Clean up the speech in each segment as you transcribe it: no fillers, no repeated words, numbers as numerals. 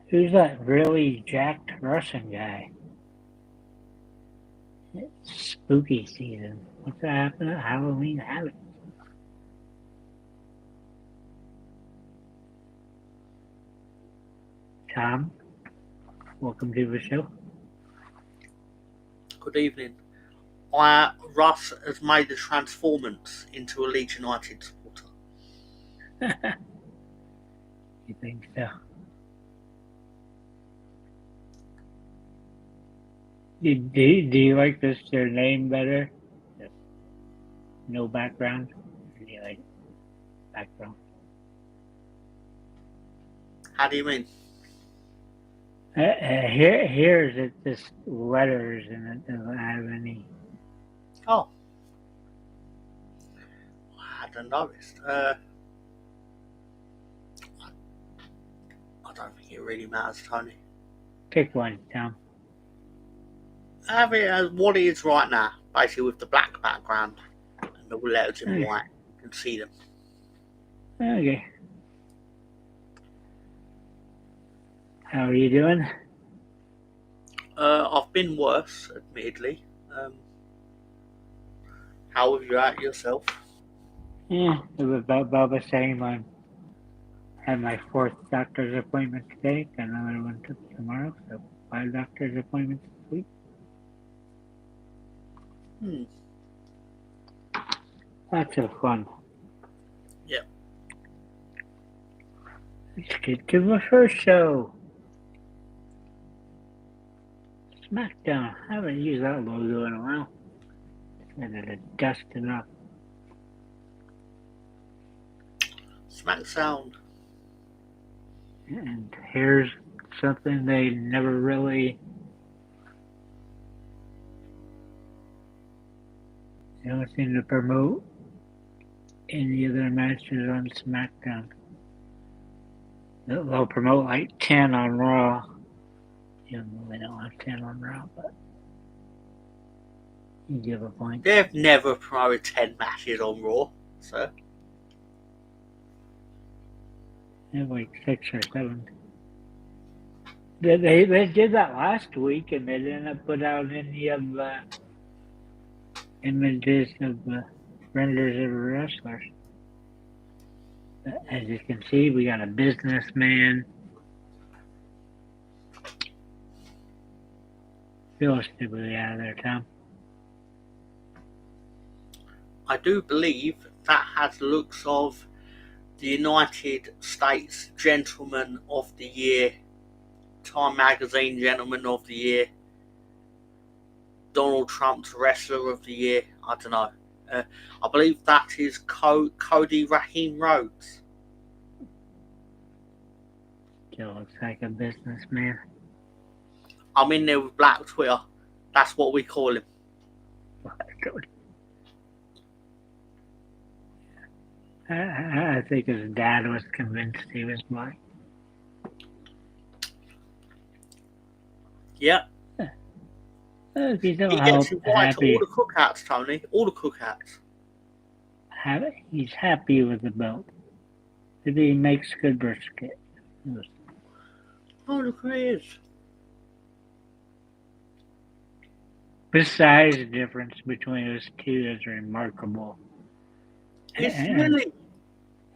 Who's that really jacked Russian guy? It's spooky season. What's that happening at Halloween Havoc? Tom, welcome to the show. Good evening. Russ has made the transformance into a Leeds United supporter. You think so? Do you like this their name better? No background? Or do you like background? How do you mean? Here's it just letters and it doesn't have any. Oh, I hadn't noticed. I don't think it really matters, Tony. Pick one, Tom. Have it as what it is right now, basically with the black background and the letters in white. You can see them. Okay. How are you doing? I've been worse, admittedly. How have you at yourself? Yeah, it was about the same. I had my 4th doctor's appointment today. Got another one tomorrow, so 5 doctor's appointments this week. Lots of fun. Yeah. Let's get to the first show. SmackDown. I haven't used that logo in a while. Decided to dust it up. SmackDown. And here's something they never really. They don't seem to promote any other matches on SmackDown. They'll promote like 10 on Raw. Even though they don't have 10 on Raw, but you give a point. They've never promoted 10 matches on Raw, so. They have like 6 or 7. They did that last week, and they didn't put out any of the images of the renders of the wrestlers. But as you can see, we got a businessman. Realistically out of there, Tom. I do believe that has looks of the United States Gentleman of the Year, Time Magazine Gentleman of the Year, Donald Trump's Wrestler of the Year. I don't know. I believe that is Cody Raheem Rhodes. Still looks like a businessman. I'm in there with Black Twitter. That's what we call him. I think his dad was convinced he was black. Yeah. He gets invited to all the cookouts, Tony. All the cookouts. He's happy with the belt. Maybe he makes good brisket. Oh, look who he is. The size difference between those two is remarkable. It's really.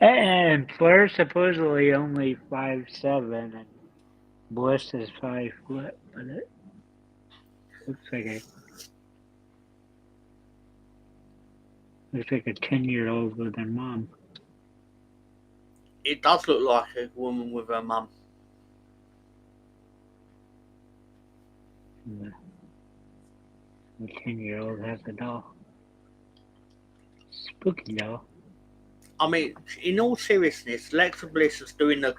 And Flair's supposedly only 5'7", and Bliss is 5 foot, but it looks like a 10-year-old with her mom. It does look like a woman with her mum. The 10-year-old has a doll. Spooky doll. I mean, in all seriousness, Alexa Bliss is doing the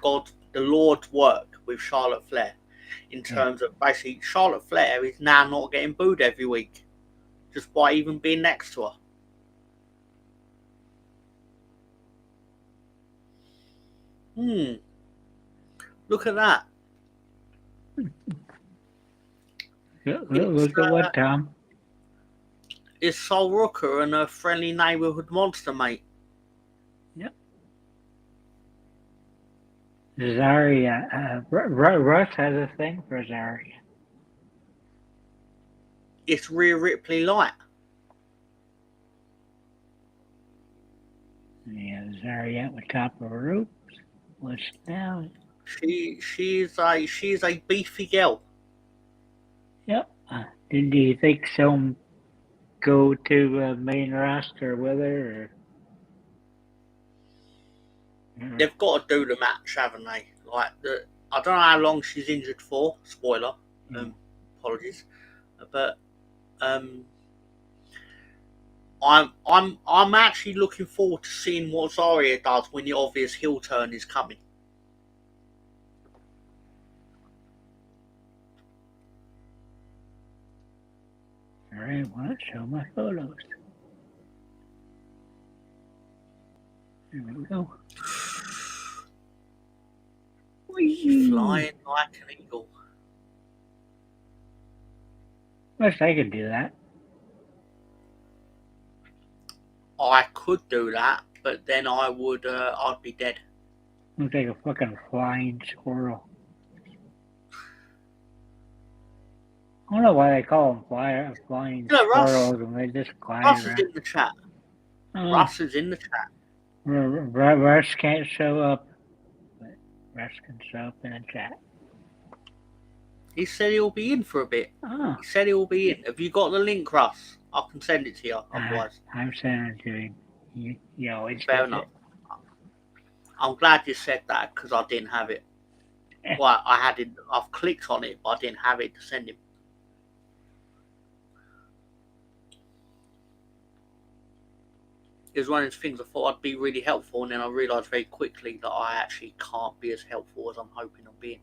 Lord's work with Charlotte Flair. In terms of basically, Charlotte Flair is now not getting booed every week, just by even being next to her. Look at that. Look at what, Tom? It's Sol Rooker and her friendly neighborhood monster mate. Yep. Zarya, Russ has a thing for Zarya. It's Rhea Ripley light. Yeah, Zarya at the top of the ropes. What's now? She's a beefy girl. Yep. Do you think she'll go to main roster with her? They've got to do the match, haven't they? I don't know how long she's injured for. Spoiler. Apologies, but um, I'm actually looking forward to seeing what Zarya does when the obvious heel turn is coming. Alright, well, let's show my photos. There we go. Flying like an eagle. Wish I could do that. I could do that, but then I'd be dead. Looks like a fucking flying squirrel. I don't know why they call them flying squirrels when they just glide Russ around. is in the chat. Russ is in the chat. Russ can't show up, but Russ can show up in the chat. He said he'll be in for a bit. Oh. He said he'll be in. Have you got the link, Russ? I can send it to you. Otherwise, I'm sending it to him. You always fair enough. I'm glad you said that because I didn't have it. Well, I had it. I've clicked on it, but I didn't have it to send him. It was one of those things I thought I'd be really helpful, and then I realised very quickly that I actually can't be as helpful as I'm hoping I'm being.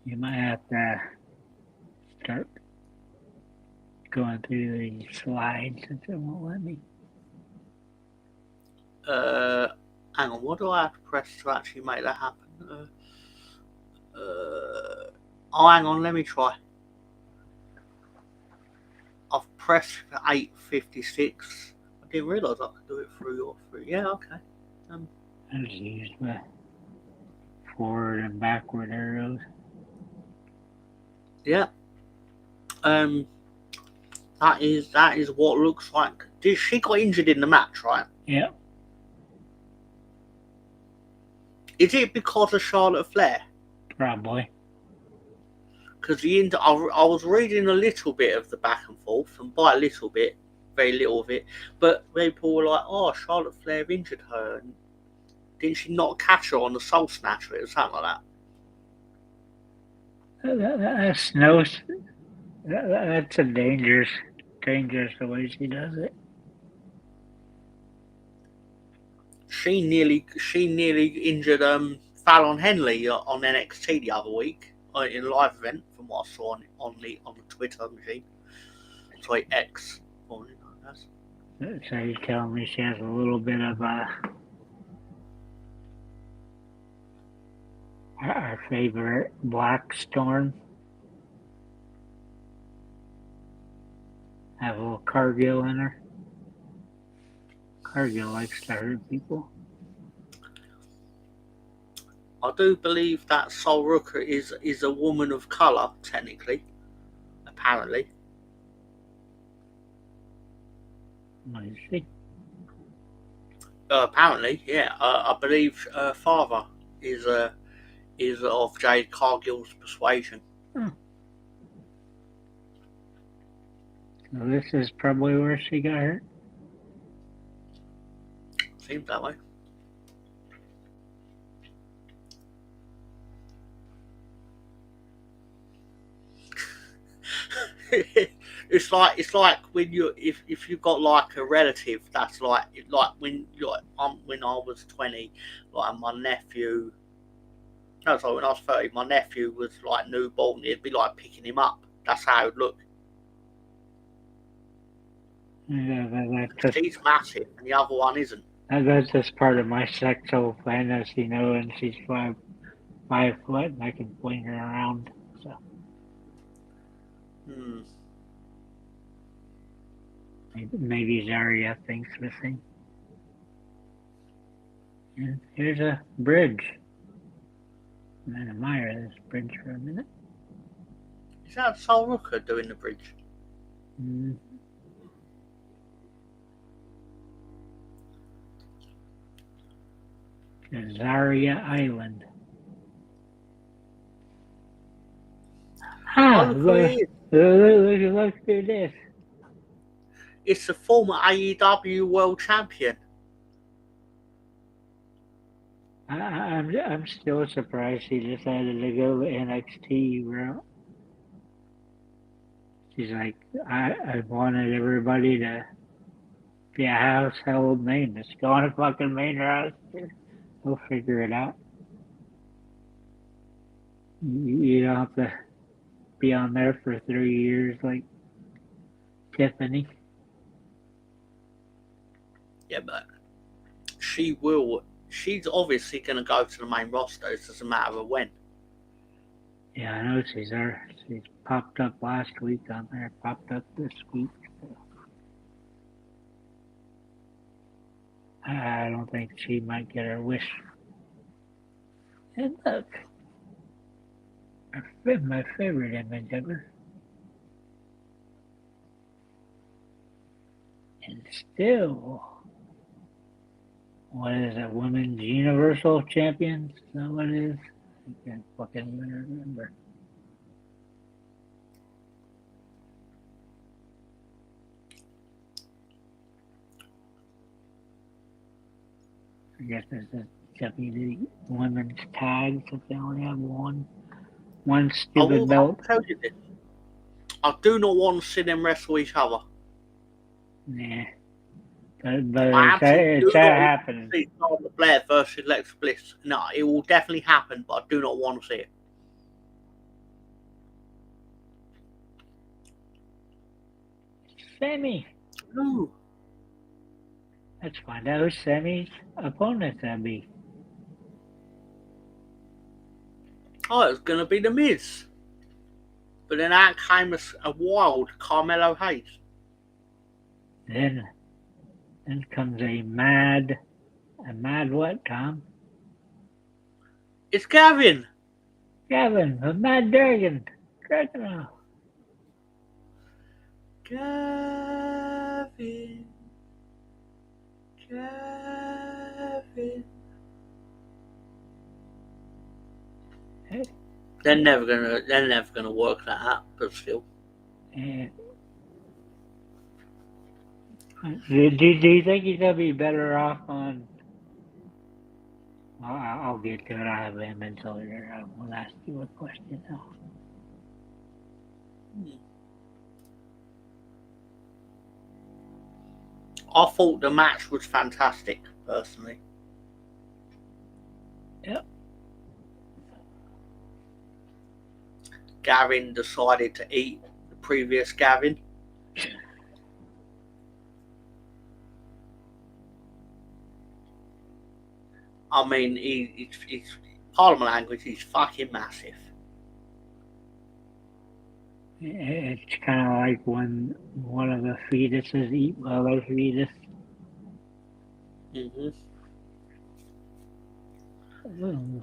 You might have to start going through the slides since it won't let me. Hang on, what do I have to press to actually make that happen? Hang on, let me try. I've pressed 8:56. I didn't realise I could do it through. Yeah, okay. I just used my forward and backward arrows. Yeah. That is what looks like. She got injured in the match, right? Yeah. Is it because of Charlotte Flair? Probably. Because I was reading a little bit of the back and forth, and by a little bit, very little of it, but people were like, "Oh, Charlotte Flair injured her, and didn't she not catch her on the Soul Snatcher or something like that?" That's a dangerous the way she does it. She nearly injured Fallon Henley on NXT the other week in a live event, from what I saw on the Twitter machine. Sorry, X. So you're telling me she has a little bit of our favorite Black Storm? Have a little Cargill in her. Cargill likes to hurt people. I do believe that Sol Rooker is a woman of colour, technically. Apparently. What is she? Apparently, yeah. I believe her father is of Jade Cargill's persuasion. Oh. So this is probably where she got hurt? Seems that way. It's like when if you've got like a relative that's like when I was 20, like my nephew. No, sorry, when I was 30, my nephew was like newborn. It'd be like picking him up. That's how it would look. Yeah, She's massive, and the other one isn't. That's just part of my sexual fantasy, and she's 5 foot, and I can fling her around. So. Maybe Zarya thinks the same. And here's a bridge. I'm gonna admire this bridge for a minute. Is that Sol Rooker doing the bridge? Mm. Zaria Island. Oh, Ah, look who look, he is. look through this. It's the former AEW World Champion. I'm still surprised she decided to go the NXT route. She's like, I wanted everybody to be a household name. Just go on a fucking main roster. We'll figure it out. You don't have to be on there for 3 years like Tiffany. Yeah, but she will. She's obviously going to go to the main roster. It's just a matter of when. Yeah, I know she's there. She's popped up last week on there, popped up this week. So I don't think she might get her wish. And look, my favorite image of her. And still, what is it, Women's Universal Champions? Is that what it is? I can't fucking even remember. I guess this is WWE Women's Tags if they only have one stupid belt. I'll tell you this. I do not want to see them wrestle each other. Nah. But I absolutely it's do not want happening. to see Charlotte Flair versus Alexa Bliss. No, it will definitely happen, but I do not want to see it. Sammy. No. Let's find out who Sammy's opponent's gonna be. Oh, it's going to be The Miz. But then out came a wild Carmelo Hayes. Then comes a mad what, Tom? It's Gavin. Gavin, the Mad Dragon. Dragon. Gavin. Hey. They're never gonna work that out, but still. And do you think he's gonna be better off on? I'll get to it. I have him until later. I will ask you a question now. I thought the match was fantastic, personally. Yep. Gavin decided to eat the previous Gavin. I mean, he's part of my language, he's fucking massive. It's kind of like when one of the fetuses eat other fetus.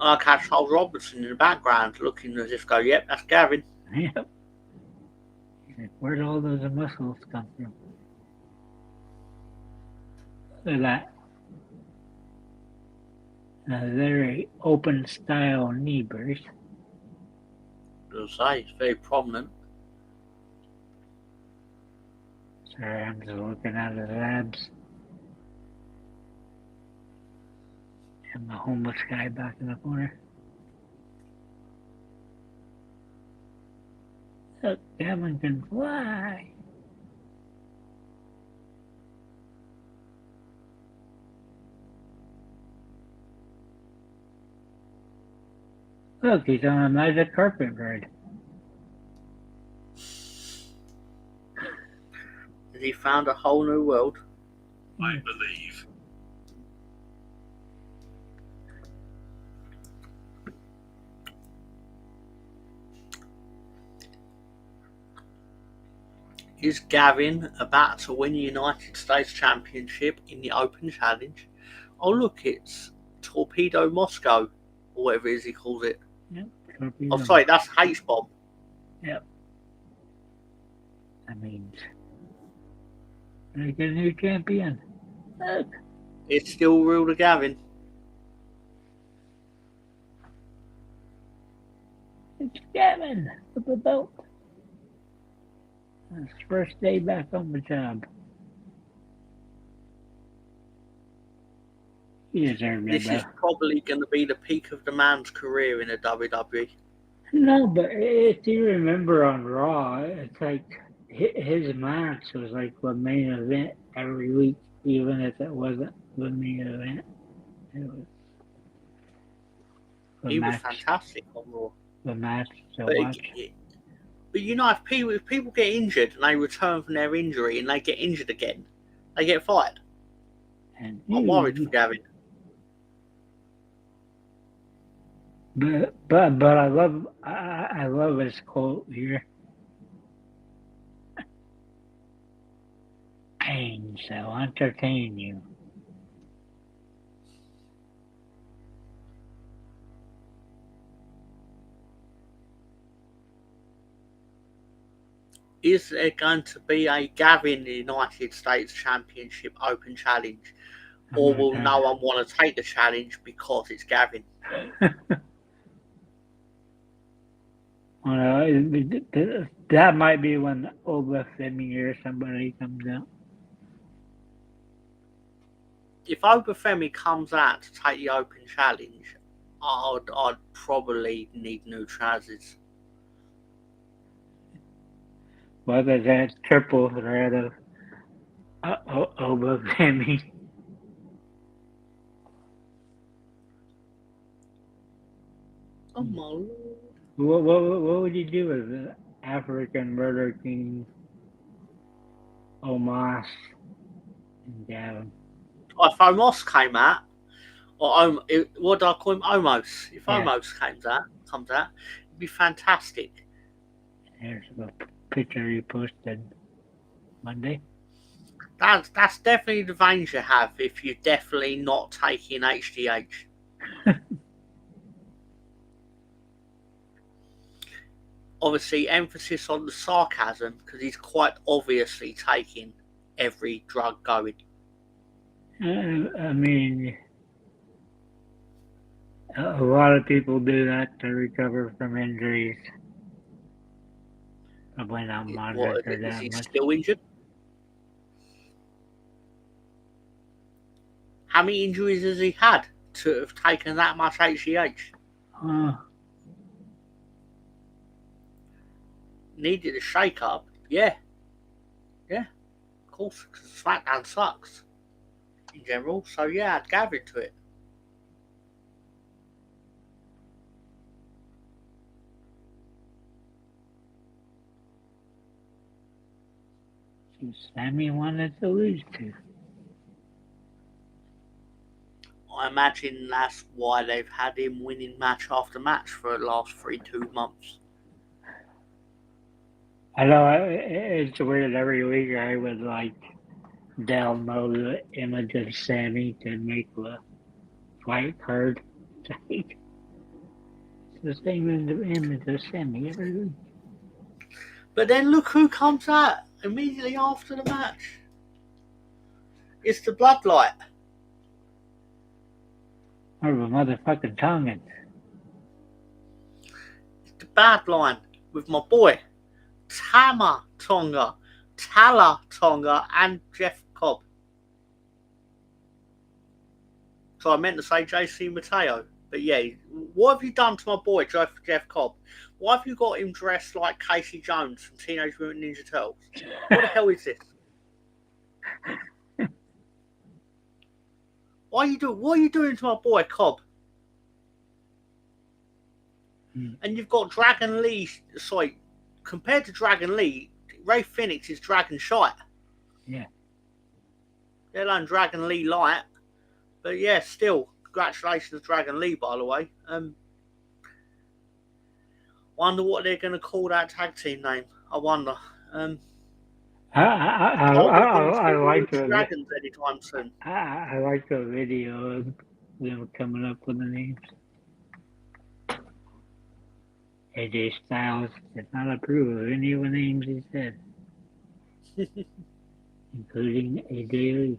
I catch Charles Robinson in the background looking as if go, yep, that's Gavin. Yep. Where'd all those muscles come from? Look at that. A very open style knee brace. As I say, it's very prominent. Sorry, I'm just looking at his abs. And the homeless guy back in the corner. Look, Gavin can fly. Look, he's on a magic carpet ride. Has he found a whole new world? I believe. Is Gavin about to win the United States Championship in the Open Challenge? Oh look, it's Torpedo Moscow, or whatever it is he calls it. Yep. Oh, sorry, that's H-Bomb. Yep. I mean, like a new champion. Look. It's still Real to Gavin. It's Gavin with the belt. His first day back on the job. He deserved it, This is though. probably going to be the peak of the man's career in the WWE. No, but if you remember on Raw, it's like his match was like the main event every week, even if it wasn't the main event. It was He was fantastic on Raw. The match to But, watch. but you know, if people get injured and they return from their injury and they get injured again, they get fired. And I'm worried for Gavin. But I love his quote here. Pain shall entertain you. Is there going to be a Gavin United States Championship Open Challenge? Or will no one want to take the challenge because it's Gavin? That might be when Obafemi or somebody comes out. If Obafemi comes out to take the Open Challenge, I'd probably need new trousers. What is that triple threat of Obafemi? Oh my lord. What would you do with the African Murder King, Omos, and Gavin? If Omos came out, or what do I call him? Omos. If Omos comes out, it'd be fantastic. There's a picture you posted Monday. That's definitely the veins you have if you're definitely not taking HGH. Obviously, emphasis on the sarcasm because he's quite obviously taking every drug going. I mean, a lot of people do that to recover from injuries. Probably not monitored that Is he much. still injured? How many injuries has he had to have taken that much HGH? Needed a shake-up? Yeah, of course, because SmackDown sucks in general. So yeah, I'd Gavin to it. Sammy wanted to lose to. I imagine that's why they've had him winning match after match for the last 2 months. I know it's weird. Every week I would like download the image of Sammy to make the fight card. It's the same image of Sammy every week. But then look who comes out immediately after the match. It's the Bloodlight. Or the motherfucking Tongan. It's the Bad Line with my boy Tama Tonga, Tala Tonga, and Jeff Cobb. So I meant to say JC Mateo. But yeah, what have you done to my boy Jeff Cobb? Why have you got him dressed like Casey Jones from Teenage Mutant Ninja Turtles? What the hell is this? What are you doing to my boy Cobb? And you've got Dragon Lee. Sorry, compared to Dragon Lee, Ray Phoenix is Dragon Shite. Yeah. Let alone Dragon Lee Light. But yeah, still, congratulations, Dragon Lee, by the way. Wonder what they're going to call that tag team name. I wonder. I like the Dragons anytime soon. I like the video them coming up with the names. AJ Styles did not approve of any of the names he said, including AJ Lee.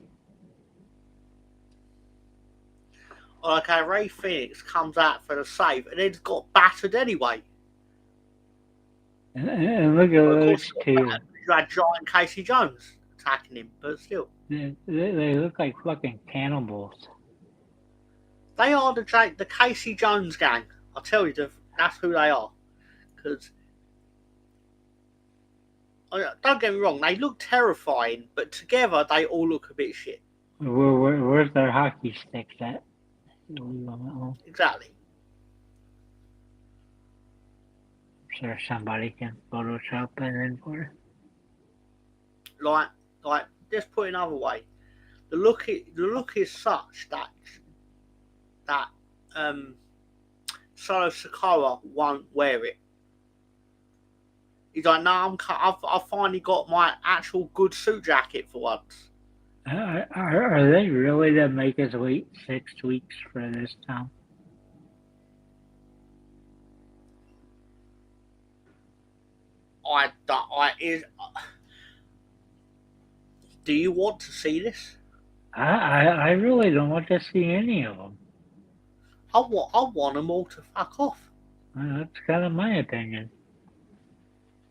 Okay, Ray Phoenix comes out for the save and then got battered anyway. And look at Of those course, two. you had Giant Casey Jones attacking him, but still. They look like fucking cannibals. They are the Casey Jones gang. I'll tell you, that's who they are. Because, don't get me wrong, they look terrifying, but together they all look a bit shit. Where's their hockey sticks at? Exactly. I'm sure somebody can Photoshop it in for it. Like, just put it another way, the look is such that Solo Sikoa won't wear it. He's like, no, I've finally got my actual good suit jacket for once. Are they really to make us wait 6 weeks for this time? Do you want to see this? I really don't want to see any of them. I want them all to fuck off. That's kind of my opinion.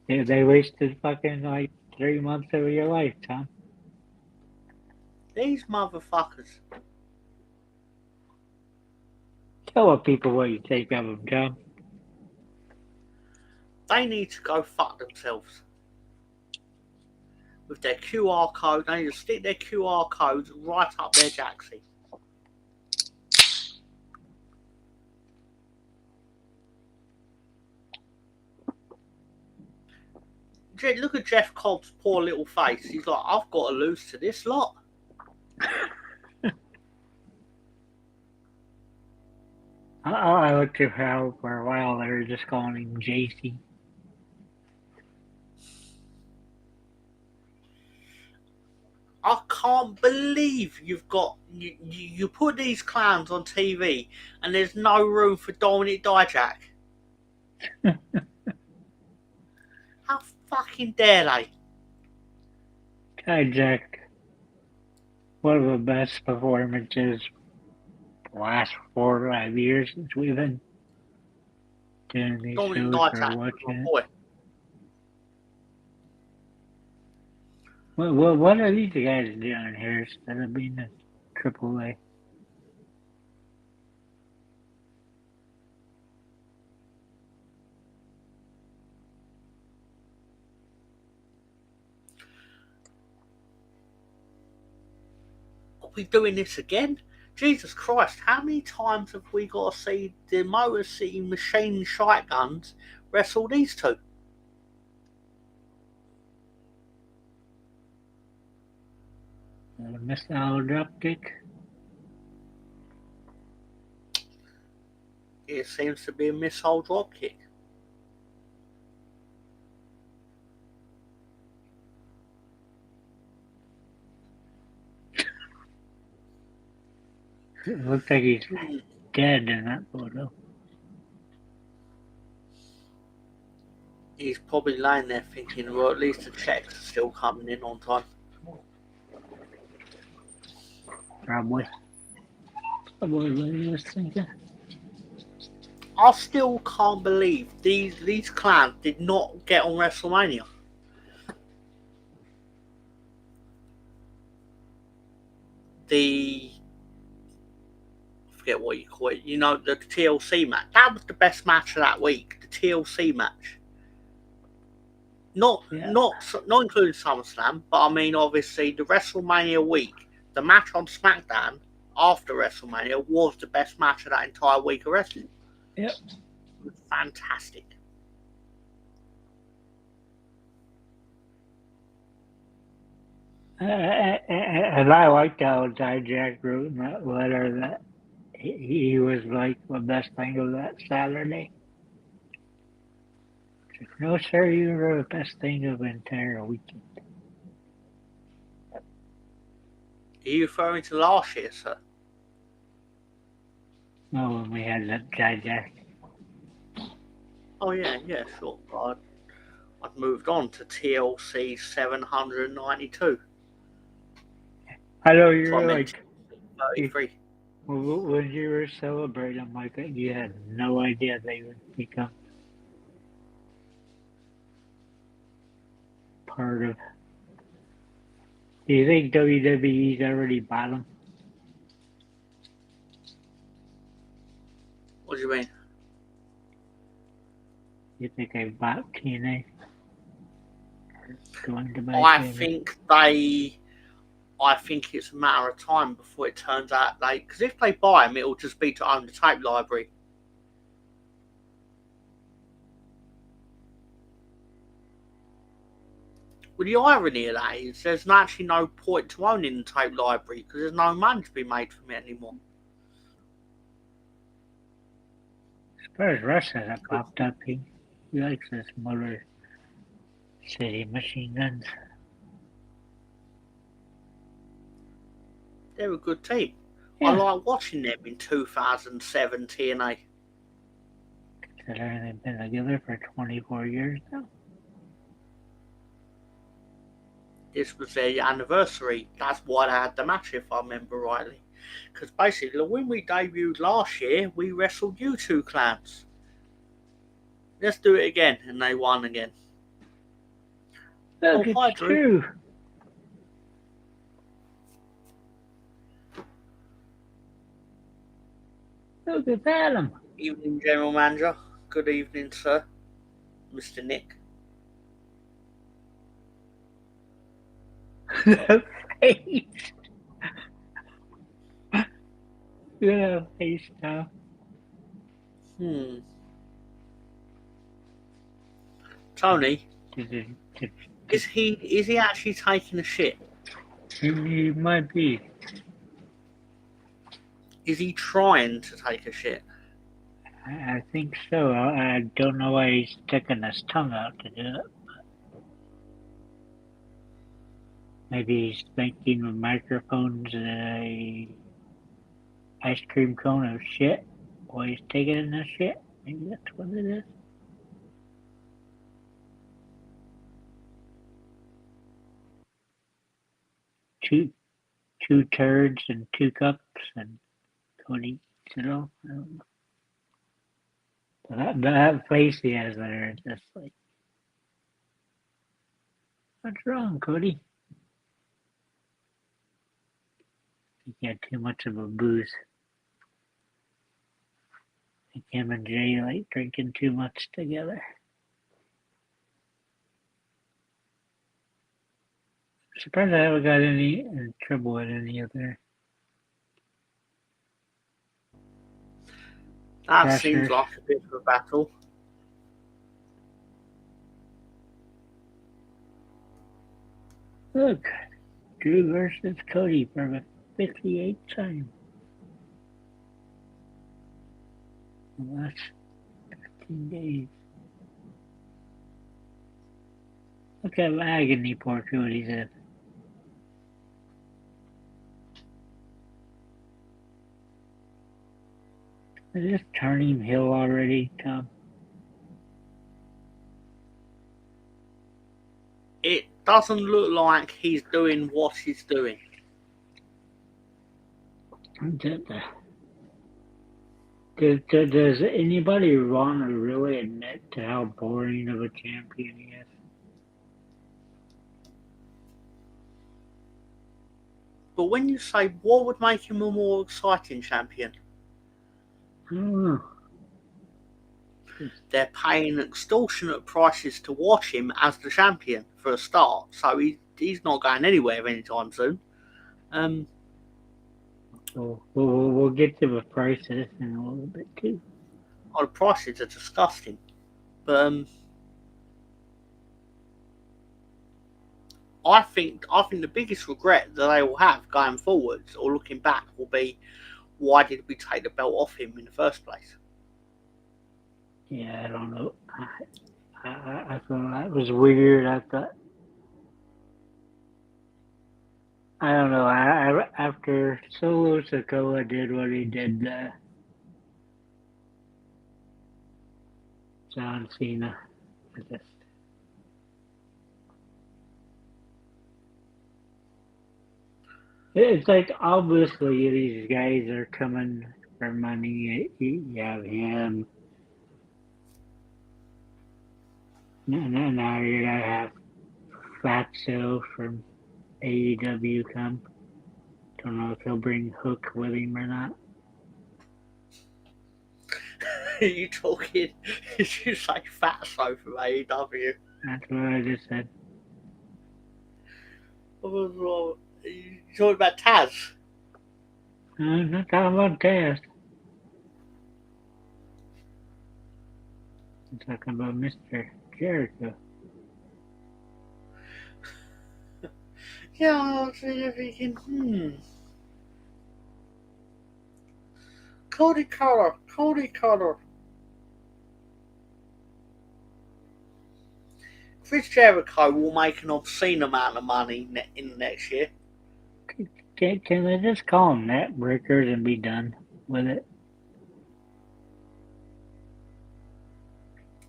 They wasted fucking like 3 months of your life, Tom. These motherfuckers. Tell the people what you think of them, John. They need to go fuck themselves. With their QR code, they need to stick their QR codes right up their jacksie. Look at Jeff Cobb's poor little face. He's like, I've got to lose to this lot. I looked at how for a while they were just calling him JC. I can't believe you put these clowns on TV and there's no room for Dominic Dijak. How fucking dare they? Dijak, one of the best performances the last 4 or 5 years since we've been doing these Dominic shows Dijak or was watching my it. boy. What are these guys doing here instead of being in AAA? Are we doing this again? Jesus Christ, how many times have we got to see the Motor City Machine Shotguns wrestle these two? Missile Dropkick. It seems to be a missile dropkick. It looks like he's dead in that photo. He's probably lying there thinking, well, at least the checks are still coming in on time. Probably what he was thinking. I still can't believe these clowns did not get on WrestleMania. I forget what you call it. You know, the TLC match. That was the best match of that week. The TLC match. Not including SummerSlam, but I mean, obviously, the WrestleMania week, the match on SmackDown after WrestleMania was the best match of that entire week of wrestling. Yep. It was fantastic. And I liked how Dijak wrote in that letter that he was like the best thing of that Saturday. No, sir, you were the best thing of the entire weekend. Are you referring to last year, sir? Oh, when we had that digest. Oh yeah, sure. I'd moved on to TLC 792. I know So I you're like, mentioned 33. when you were celebrating, like you had no idea they would become part of. Do you think WWE's already bottom? What do you mean? You think they bought TNA? Going to buy I TNA? think they. I think it's a matter of time before it turns out because if they buy them, it'll just be to own the tape library. Well, the irony of that is there's actually no point to owning the tape library because there's no money to be made from it anymore. As far as Russ hasn't popped up, he likes his Motor City machine guns. They're a good team. Yeah. I like watching them in 2007 TNA. Considering they've been together for 24 years now. This was their anniversary. That's why they had the match, if I remember rightly. Because basically, when we debuted last year, we wrestled you two clans. Let's do it again, and they won again. Look, hi, it's Drew. true. Look, it's Adam. Evening, General Manager. Good evening, sir. Mr. Nick. The face. The face stuff. Tony, Did is he actually taking a shit? He might be. Is he trying to take a shit? I think so. I don't know why he's sticking his tongue out to do it. Maybe he's thinking the microphone's a ice cream cone of shit while he's taking in the shit. Maybe that's what it is. Two turds and 2 cups and Cody Citadel. I don't know. That face he has there is just like, what's wrong, Cody? He had too much of a booze. I think him and Jay like drinking too much together. Surprised I haven't got any in trouble with any other. That seems like a bit of a battle. Look, Drew versus Cody for the 58th time. The last 15 days. Look at agony poor Cody's in. Is this turning heel already, Tom? It doesn't look like he's doing what he's doing. Does anybody want to really admit to how boring of a champion he is? But when you say what would make him a more exciting champion, I don't know. they're paying extortionate prices to watch him as the champion for a start, so he's not going anywhere anytime soon. We'll get to the prices in a little bit too. Oh, the prices are disgusting, but I think the biggest regret that they will have going forwards or looking back will be, why did we take the belt off him in the first place? Yeah, I don't know. I thought that was weird. I don't know. After Solo Sokoa did what he did, John Cena. It's like obviously these guys are coming for money. You have him. Now you're gonna have Fatso from AEW come. Don't know if he'll bring Hook with him or not. Are you talking? Did you say Fatso from AEW? That's what I just said. You talking about Taz? I'm not talking about Taz. I'm talking about Mr. Jericho. Yeah, I was thinking, Cody Carter. Chris Jericho will make an obscene amount of money in the next year. Can they just call them net breakers and be done with it?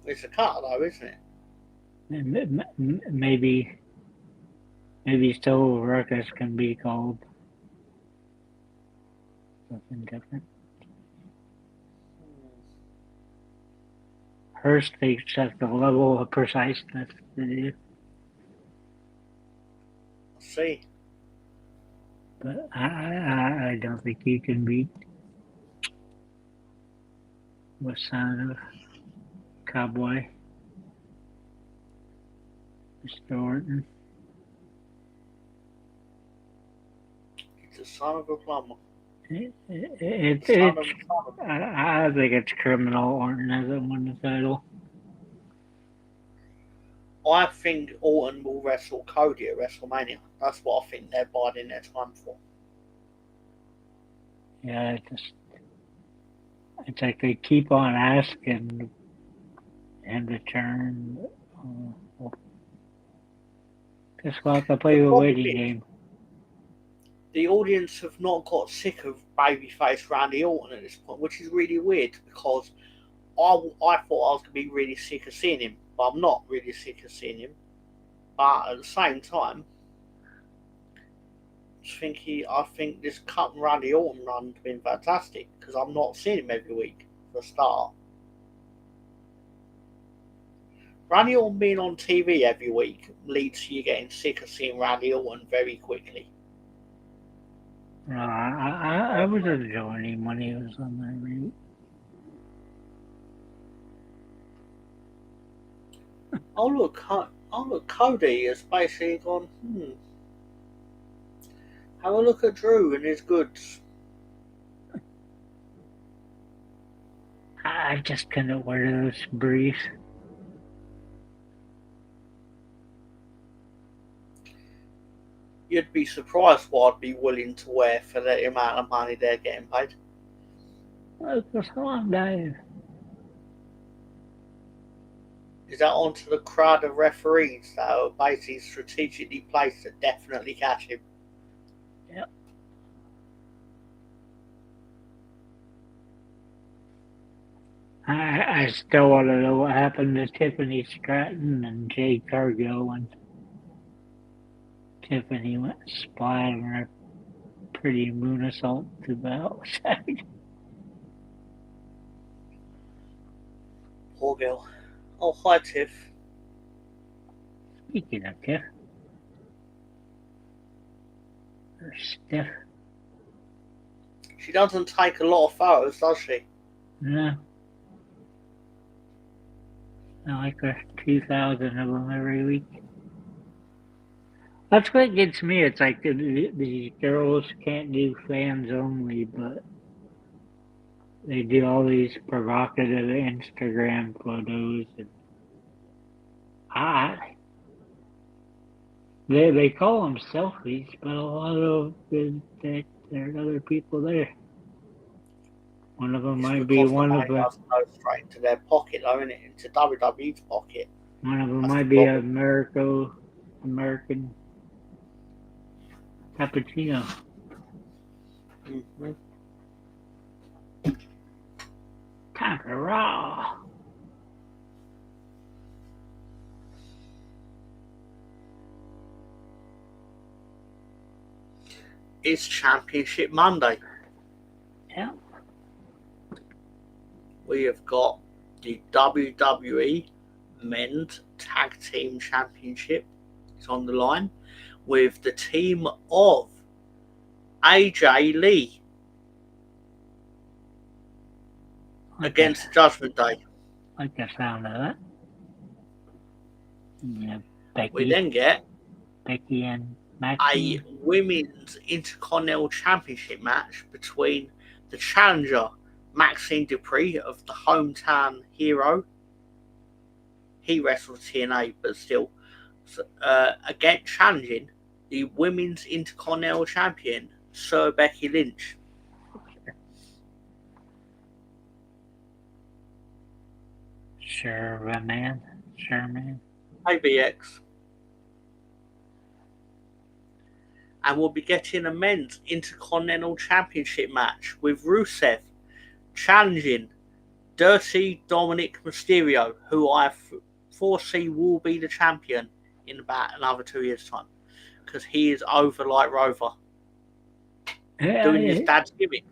It's a cut though, isn't it? Maybe Soul Ruckus can be called something different. Hurst takes at the level of preciseness to do. I'll see. But I don't think you can beat the son of Cowboy, Mr. Orton. He's the son of a plumber. I think it's criminal Orton hasn't won the title. I think Orton will wrestle Cody at WrestleMania. That's what I think they're biding their time for. Yeah, it's like they keep on asking him to turn. Just like I play a waiting game. The audience have not got sick of babyface Randy Orton at this point, which is really weird because I thought I was going to be really sick of seeing him, but I'm not really sick of seeing him. But at the same time, I think this cut and Randy Orton run has been fantastic because I'm not seeing him every week for a start. Randy Orton being on TV every week leads to you getting sick of seeing Randy Orton very quickly. I was enjoying him when he was on that route. Oh look, Cody has basically gone, have a look at Drew and his goods. I just couldn't wear those briefs. You'd be surprised what I'd be willing to wear for the amount of money they're getting paid. That's how I'm dying. Is that onto the crowd of referees that are basically strategically placed to definitely catch him? Yep. I still want to know what happened to Tiffany Stratton and Jay Cargill when Tiffany went splattering her pretty moonsault to the outside. Poor girl. Oh, hi, Tiff. Speaking of Tiff, her stiff. She doesn't take a lot of photos, does she? No. I like her 2,000 of them every week. That's what gets me. It's like these girls can't do fans only, but they do all these provocative Instagram photos, and they call them selfies, but a lot of there are other people there. One of them might be one of them. Go straight into their pocket, though, isn't it? Into WWE's pocket. One of them might be an American cappuccino. Mm-hmm. Time for Raw. It's Championship Monday. Yeah. We have got the WWE Men's Tag Team Championship is on the line with the team of AJ Lee against Judgment Day. Like the sound of that. Yeah, We then get Becky and a Maxine. Women's Intercontinental Championship match between the challenger Maxine Dupree of the Hometown Hero. He wrestles TNA, but still, again challenging the Women's Intercontinental Champion, Sir Becky Lynch. Sherman. ABX. And we'll be getting a men's Intercontinental Championship match with Rusev challenging Dirty Dominic Mysterio, who I foresee will be the champion in about another 2 years' time, because he is over like Rover, doing his dad's gimmick.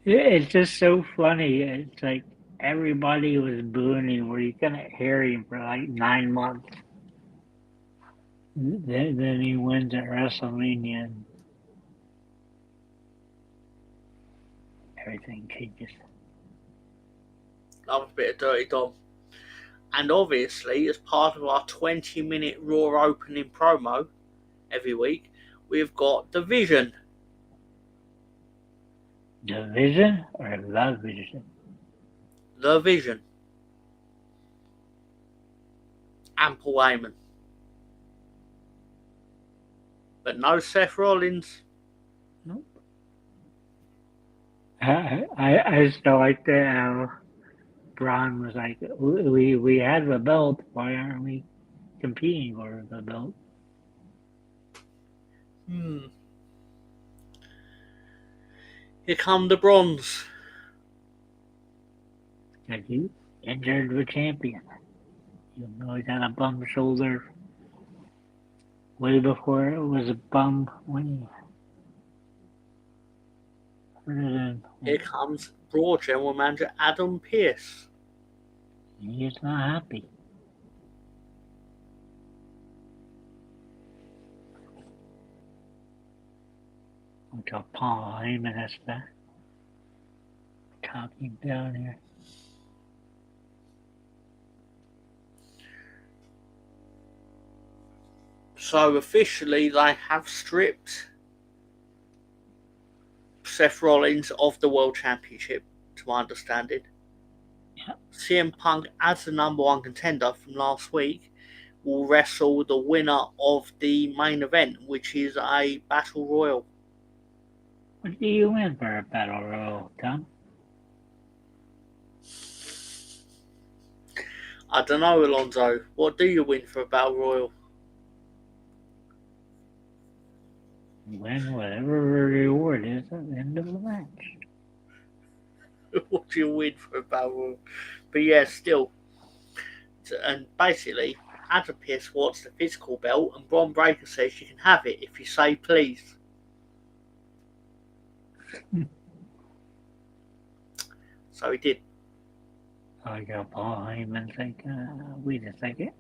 It's just so funny. It's like everybody was booing him. Where you couldn't hear him for like 9 months. Then he wins at WrestleMania and everything changes. Another bit of Dirty Dom. And obviously, as part of our 20-minute Raw opening promo every week, we've got The Vision. The Vision or The Vision? The Vision. And Paul Heyman. But no Seth Rollins. Nope. I still like that how Braun was like, we had the belt, why aren't we competing for the belt? Here come the Bronze. Because you injured the champion. You know he's had a bum shoulder way before it was a bum winning. Here comes Raw General Manager Adam Pearce. He is not happy. Until Paul Heyman has to talk him down here. So officially they have stripped Seth Rollins of the World Championship, to my understanding. Yep. CM Punk, as the number one contender from last week, will wrestle the winner of the main event, which is a Battle Royal. What do you win for a Battle Royal, Tom? I don't know, Alonso. What do you win for a Battle Royal? You win whatever reward is at the end of the match. What do you win for a Battle Royal? But yeah, still. And basically, Adam Pearce wants the physical belt, and Bron Breakker says you can have it if you say please. So he did. I got Paul Heyman think, wait a second.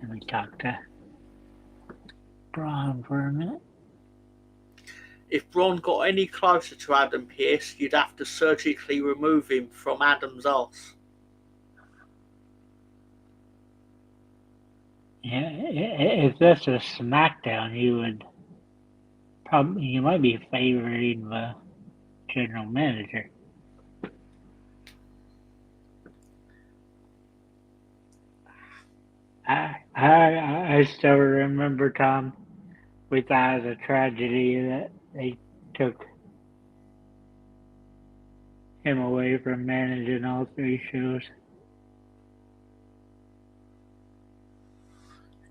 And we talked to Braun for a minute. If Bron got any closer to Adam Pearce, you'd have to surgically remove him from Adam's arse. Yeah, if this was SmackDown, you might be favoring the general manager. I still remember, Tom, we thought it was a tragedy that they took him away from managing all 3 shows.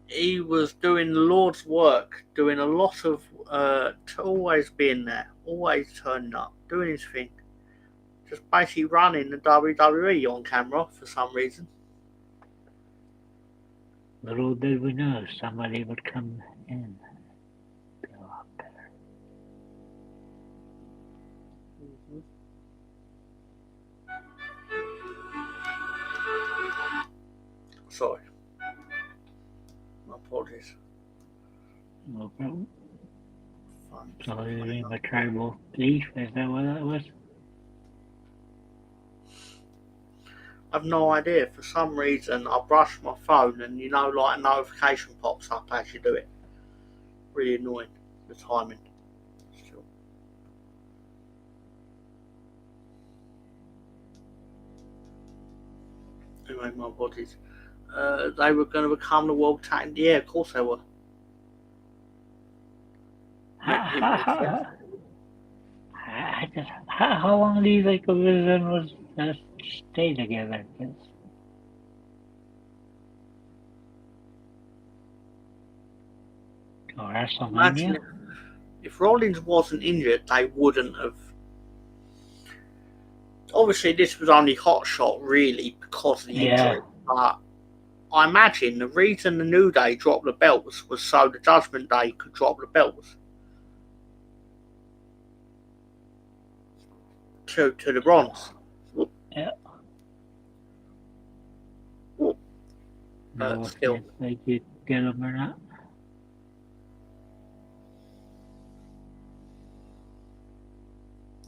He was doing the Lord's work, doing a lot of, always being there, always turning up, doing his thing. Just basically running the WWE on camera for some reason. Little did we know somebody would come in. Sorry. My apologies. No problem. Fun. So you mean the tribal thief? Is that what that was? I've no idea. For some reason, I brush my phone and like a notification pops up as you do it. Really annoying. The timing. Still. Anyway, my bodies. They were going to become the world tag. Yeah, of course they were. How long do you think a vision was stay together? Or WrestleMania? Imagine if Rollins wasn't injured, they wouldn't have. Obviously, this was only hot shot, really, because of the injury. But I imagine the reason the New Day dropped the belts was so the Judgment Day could drop the belts to the Bronze. Yeah. But still, if they could get them or not.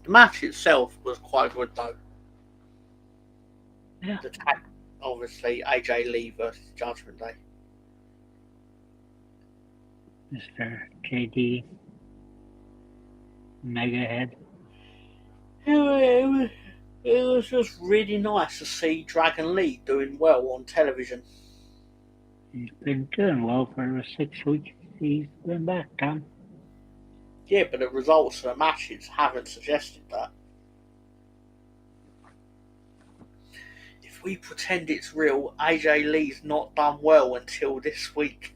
the match itself was quite good, though. Yeah. The tag, obviously, AJ Lee versus Judgment Day. Mr. JD Megahead. It was just really nice to see Dragon Lee doing well on television. He's been doing well for 6 weeks. He's been back, Tom. Yeah, but the results of the matches haven't suggested that. If we pretend it's real, AJ Lee's not done well until this week.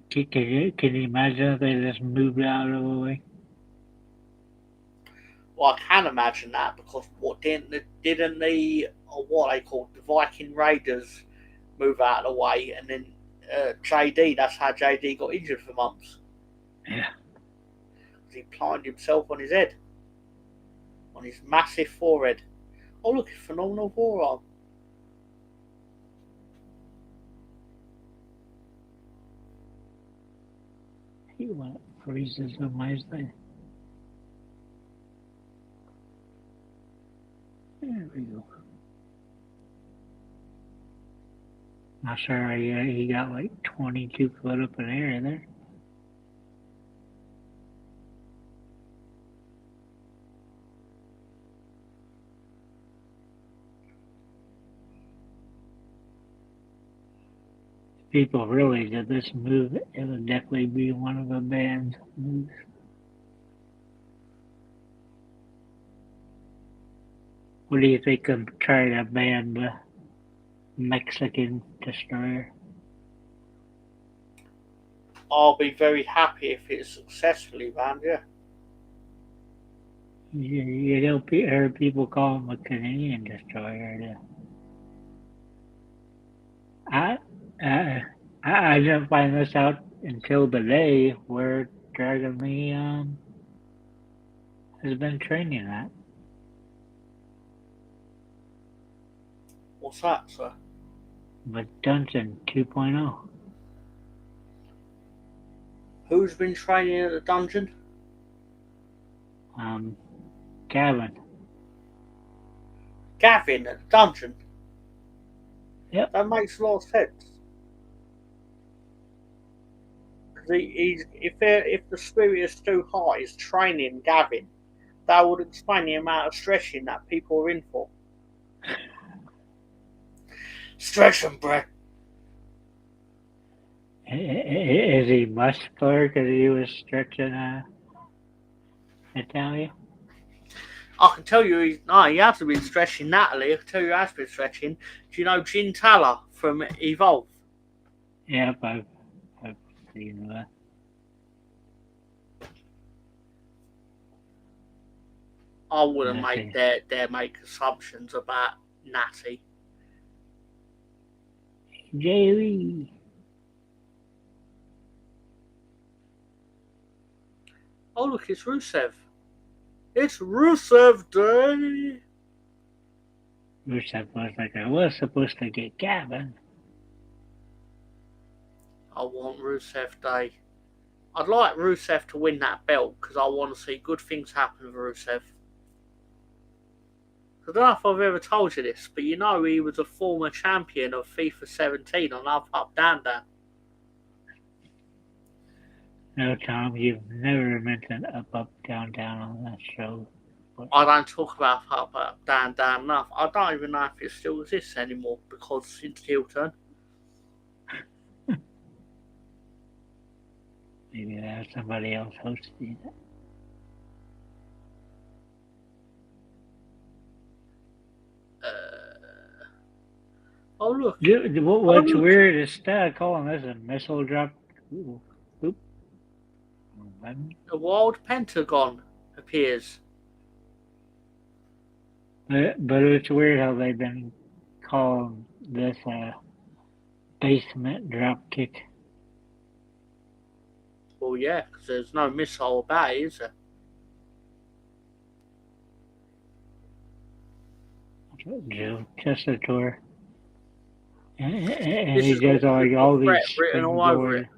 Can you imagine if they just moved out of the way? Well, I can imagine that because didn't the what they called the Viking Raiders move out of the way, and then JD. That's how JD got injured for months. Yeah. He planted himself on his head, on his massive forehead. Oh, look, a phenomenal forearm. He went freezes on my side. There we go. Not sure he got like 22 foot up in the air there. People really did this move, it would definitely be one of the band's moves. What do you think of trying to ban the Mexican Destroyer? I'll be very happy if it's successfully banned, yeah. You don't hear people call him a Canadian Destroyer. I didn't find this out until today where Dragon Lee has been training at. What's that, sir? With Dungeon 2.0. Who's been training at the dungeon? Gavin. Gavin at the dungeon? Yep. That makes a lot of sense. If the spirit is too high, is training Gavin, that would explain the amount of stretching that people are in for. Stretch them, Brett. Is he muscular because he was stretching Natalia? I can tell you, he has been stretching Natalie. I can tell you, he has been stretching. Do you know Jin Tala from Evolve? Yep, I've seen that. I wouldn't make assumptions about Natty. Jaylee. Oh, look, it's Rusev. It's Rusev Day. Rusev was like, I was supposed to get Gavin. I want Rusev Day. I'd like Rusev to win that belt because I want to see good things happen with Rusev. I don't know if I've ever told you this, but you know he was a former champion of FIFA 17 on Up Up Down Down. No, Tom, you've never mentioned Up, Down, Down on that show. I don't talk about Up Up Down Down enough. I don't even know if it still exists anymore because since heel turn. Maybe there's somebody else hosting it. Oh look! What's weird is calling this a missile drop. Ooh, oop. The Wild Pentagon appears. But it's weird how they've been calling this a basement drop kick. Well, yeah, because there's no missile about it, is there? Just a tour. And This he is does like all these written all over it. springboard.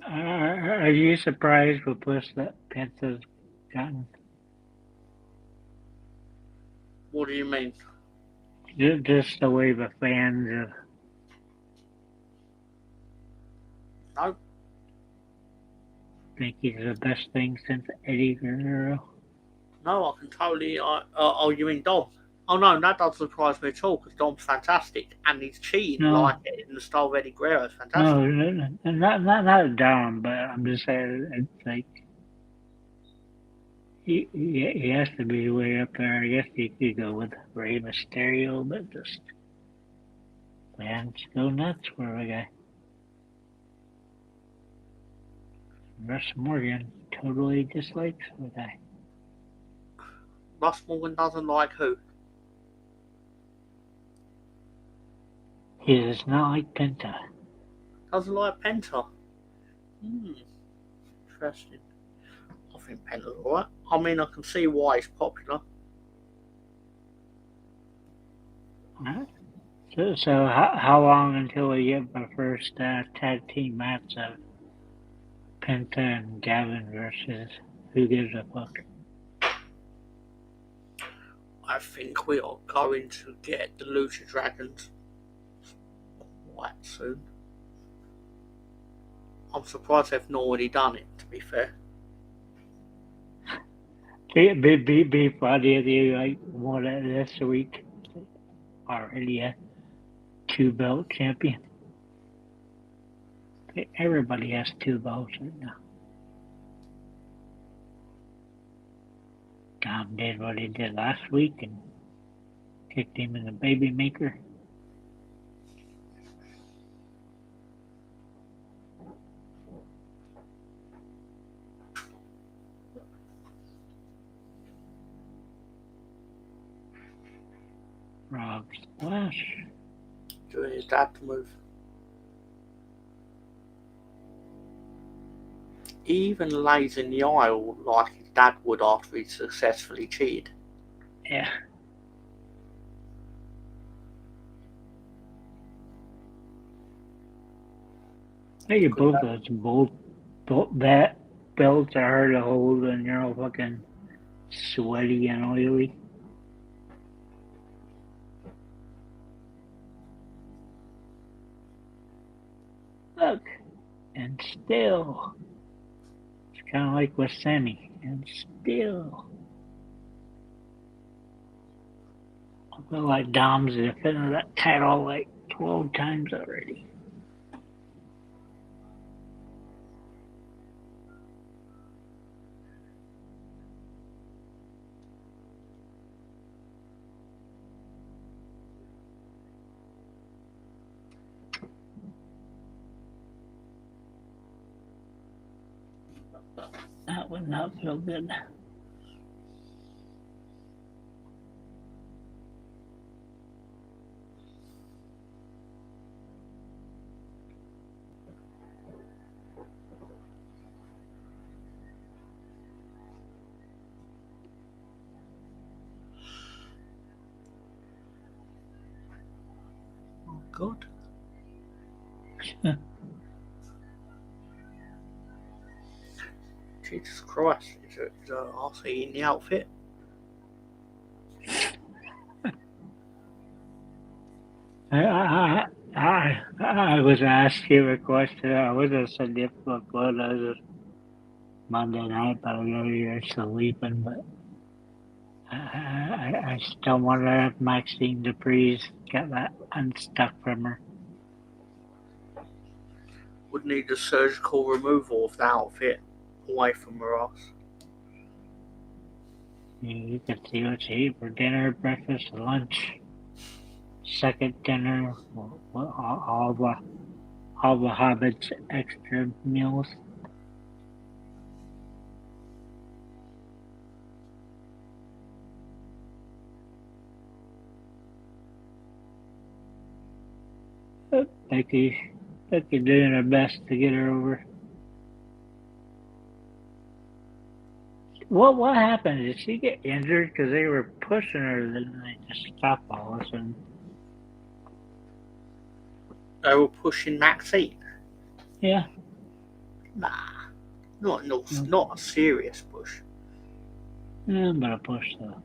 Are you surprised with push that Penta's gotten? What do you mean? Just the way the fans have. No. Think he's the best thing since Eddie Guerrero. No, I can totally. Oh, you mean Dom? Oh no, that doesn't surprise me at all because Dom's fantastic and he's cheating like it in the style of Eddie Guerrero. It's fantastic. No, not Dom, but I'm just saying it's like he has to be way up there. I guess you could go with Rey Mysterio, but just fans go nuts for a guy. Russ Morgan totally dislikes the guy. Russ Morgan doesn't like who? He does not like Penta. Doesn't like Penta. Interesting. I think Penta's alright. I mean, I can see why he's popular. So how long until we get the first tag team match of Penta and Gavin versus Who Gives a Fuck? I think we are going to get the Lucha Dragons quite soon. I'm surprised they've not already done it, to be fair. Be funny if you like won it this week. Already a 2-belt champion. Everybody has 2 belts right now. Tom did what he did last week and kicked him in the baby maker. Rob Splash. Doing his dad move. He even lays in the aisle like his dad would after he successfully cheated. Yeah. Hey, both those that belts are hard to hold and you're all fucking sweaty and oily. Look, and still, it's kind of like with Sammy, and still, I feel like Dom's defended that title like 12 times already. That would not feel good. God. Jesus Christ. Is RC in the outfit? I was asking you a question. I was going to send you a photos Monday night, but I know you're sleeping. But I still wonder if Maxine Dupree's got that unstuck from her. Would need a surgical removal of the outfit away from her ass. You can see what she ate for dinner, breakfast, lunch, second dinner, all the Hobbit's extra meals. Becky doing her best to get her over. What happened? Did she get injured? Because they were pushing her, then they just stopped all of a sudden. They were pushing Maxine. Yeah. Nah, not a serious push. Yeah, but a push though.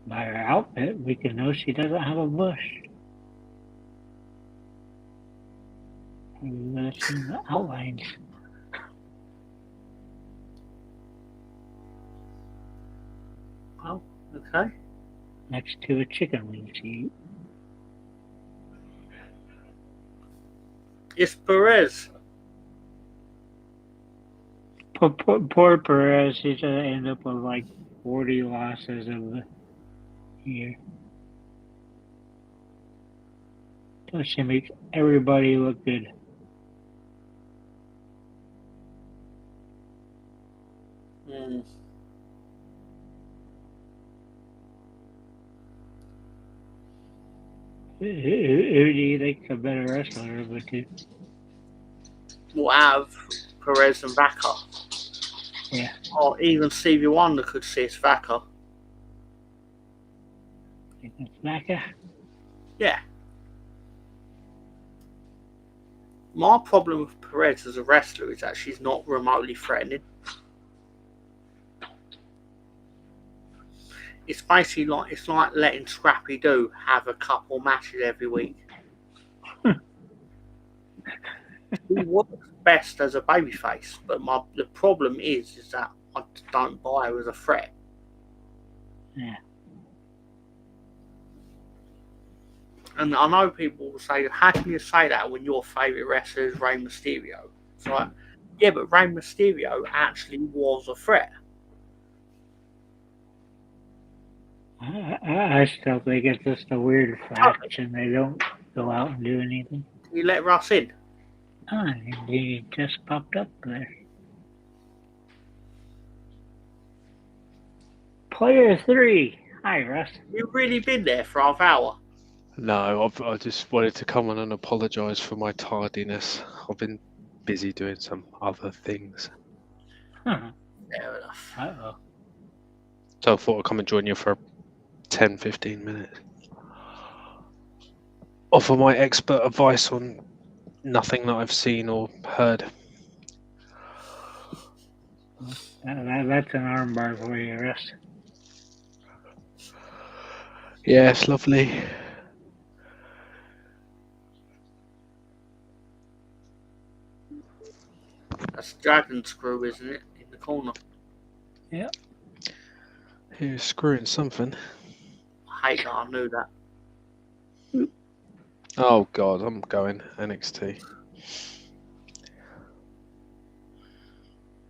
By her outfit, we can know she doesn't have a bush. We've got to see the outlines. Oh, okay. Next to a chicken wing she eat. It's Perez. Poor Perez, he's going to end up with like 40 losses of the year. So she makes everybody look good. Mm. Who do you think's a better wrestler of the two? We'll have Perez and Vaca. Yeah. Or even Stevie Wonder could see it's Vaca. Think it's Vaca? Yeah. My problem with Perez as a wrestler is that she's not remotely threatening. It's basically like letting Scrappy Doo have a couple matches every week. He works best as a babyface, but the problem is that I don't buy her as a threat. Yeah. And I know people will say, how can you say that when your favourite wrestler is Rey Mysterio? It's like, yeah, but Rey Mysterio actually was a threat. I still think it's just a weird faction. They don't go out and do anything. You let Russ in. Oh, he just popped up there. Player 3. Hi, Russ. You've really been there for half hour. No, I just wanted to come on and apologise for my tardiness. I've been busy doing some other things. Huh. Fair enough. Uh-oh. So I thought I'd come and join you for 10-15 minutes. Offer my expert advice on nothing that I've seen or heard. That's an armbar for you, Russ. Yeah, it's lovely. That's Dragon Screw, isn't it? In the corner. Yep. You're screwing something. I hate that I knew that. Oh God, I'm going NXT.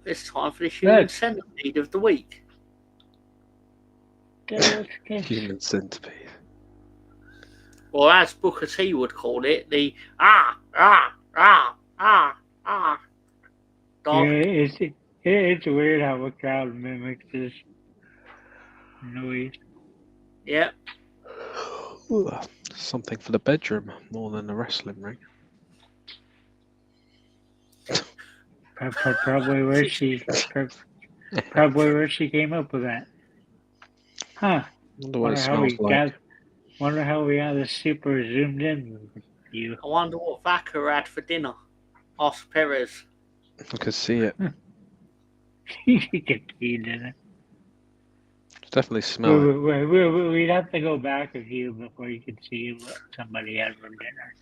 It's time for the human centipede of the week. Human centipede. Or as Booker T would call it, the dog. Yeah, it's weird how a crowd mimics this noise. Yep. Ooh, something for the bedroom more than the wrestling ring. Probably where she came up with that. Huh. Wonder what it smells like. Wonder how we got the super zoomed in view. I wonder what Vaca had for dinner. Ask Perez. I could see it. You can see it. Definitely smell it. We'd have to go back a few before you could see what somebody had for dinner.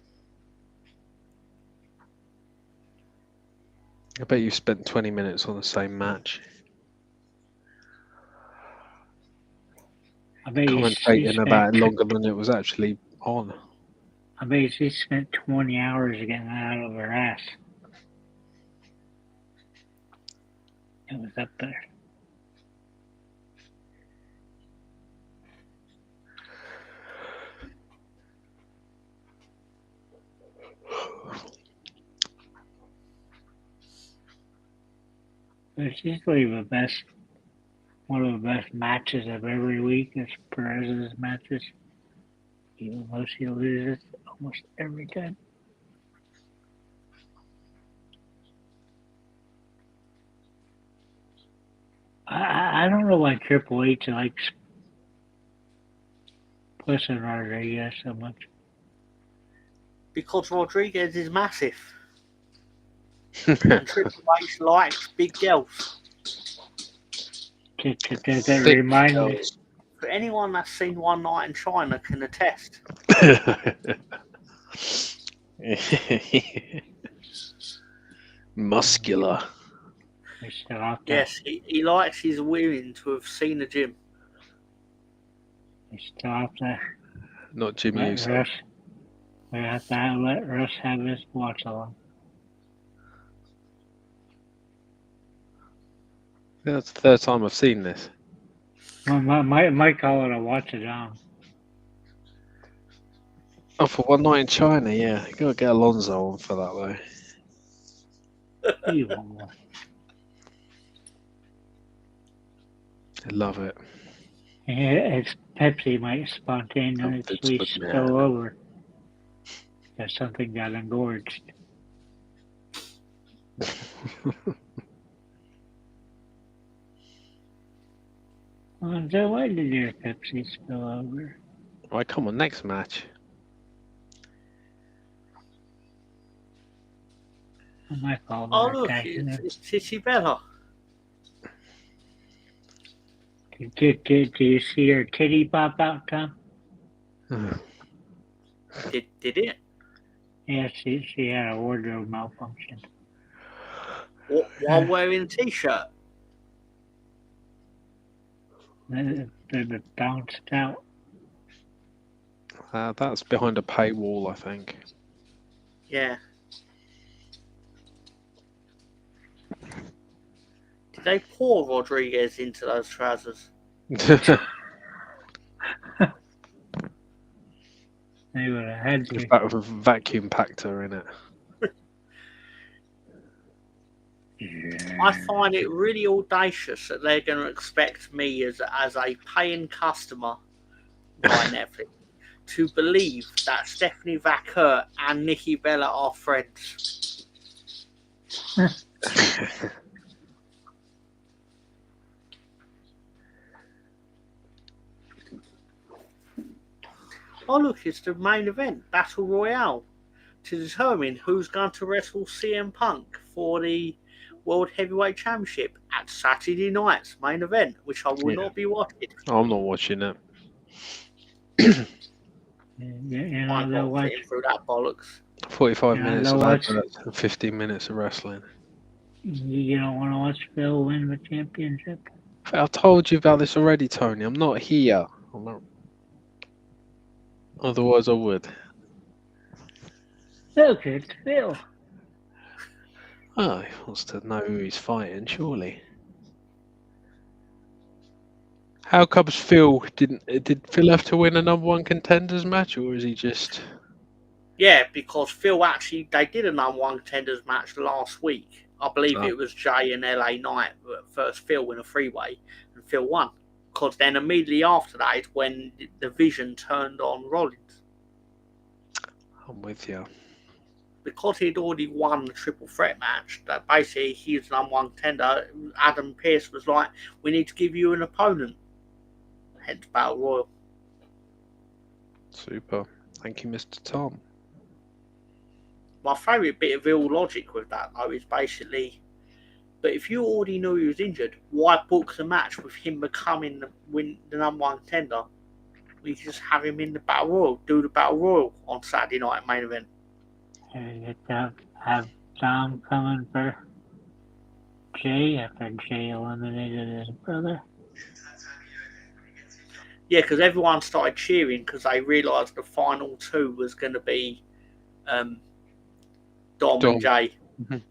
I bet you spent 20 minutes on the same match. I bet you Commentating about it longer than it was actually on. I bet she spent 20 hours getting that out of her ass. It was up there. It's usually one of the best matches of every week is Perez's matches. Even though she loses almost every time. I don't know why Triple H likes pushing Rodriguez so much. Because Rodriguez is massive. And Triple H likes big girls. To remind me. For anyone that's seen One Night in China can attest. Muscular. Yes, he likes his women to have seen the gym. We still have to Not Jim let Uso. Russ. We have to let Russ have his watch along. That's the third time I've seen this. Might call it a watch it on. Oh, for One Night in China, yeah. You gotta get Alonso on for that, though. You won't. I love it. It's Pepsi might spontaneously spill over because something got engorged. So why did your Pepsi spill over? Right, come on, next match. My fault. Oh, look, it's Titty Bella. Did you see her titty pop out, Tom? Did it? Yeah, she had a wardrobe malfunction. While wearing a t-shirt? It bounced out. That's behind a paywall, I think. Yeah. Did they pour Rodriguez into those trousers? They would have had to. That with a vacuum packed her in it. I find it really audacious that they're going to expect me as a paying customer by Netflix to believe that Stephanie Vaquer and Nikki Bella are friends. Oh look, it's the main event, Battle Royale, to determine who's going to wrestle CM Punk for the World Heavyweight Championship at Saturday night's main event, which I will not be watching. I'm not watching it. I'm not sitting through that bollocks. 45 minutes of adverts and 15 minutes of wrestling. You don't want to watch Phil win the championship? I've told you about this already, Tony. I'm not here. I'm not... Otherwise, I would. Look, it's Phil. Oh, he wants to know who he's fighting, surely. How comes Phil did Phil have to win a #1 contenders match, or is he just? Yeah, because Phil they did a #1 contenders match last week. I believe it was Jay and LA Knight versus Phil in a three-way, and Phil won. Because then immediately after that is when the Vision turned on Rollins. I'm with you. Because he'd already won the triple threat match, that basically he was #1 contender. Adam Pearce was like, "We need to give you an opponent." hence Battle Royal. Super. Thank you, Mr. Tom. My favourite bit of ill logic with that, though, is basically, but if you already knew he was injured, why book the match with him becoming the number one contender? We just have him in the Battle Royal, do the Battle Royal on Saturday night main event. And have Dom coming for Jay after Jay eliminated his brother. Yeah, because everyone started cheering because they realised the final two was going to be Dom and Jay. Mhm.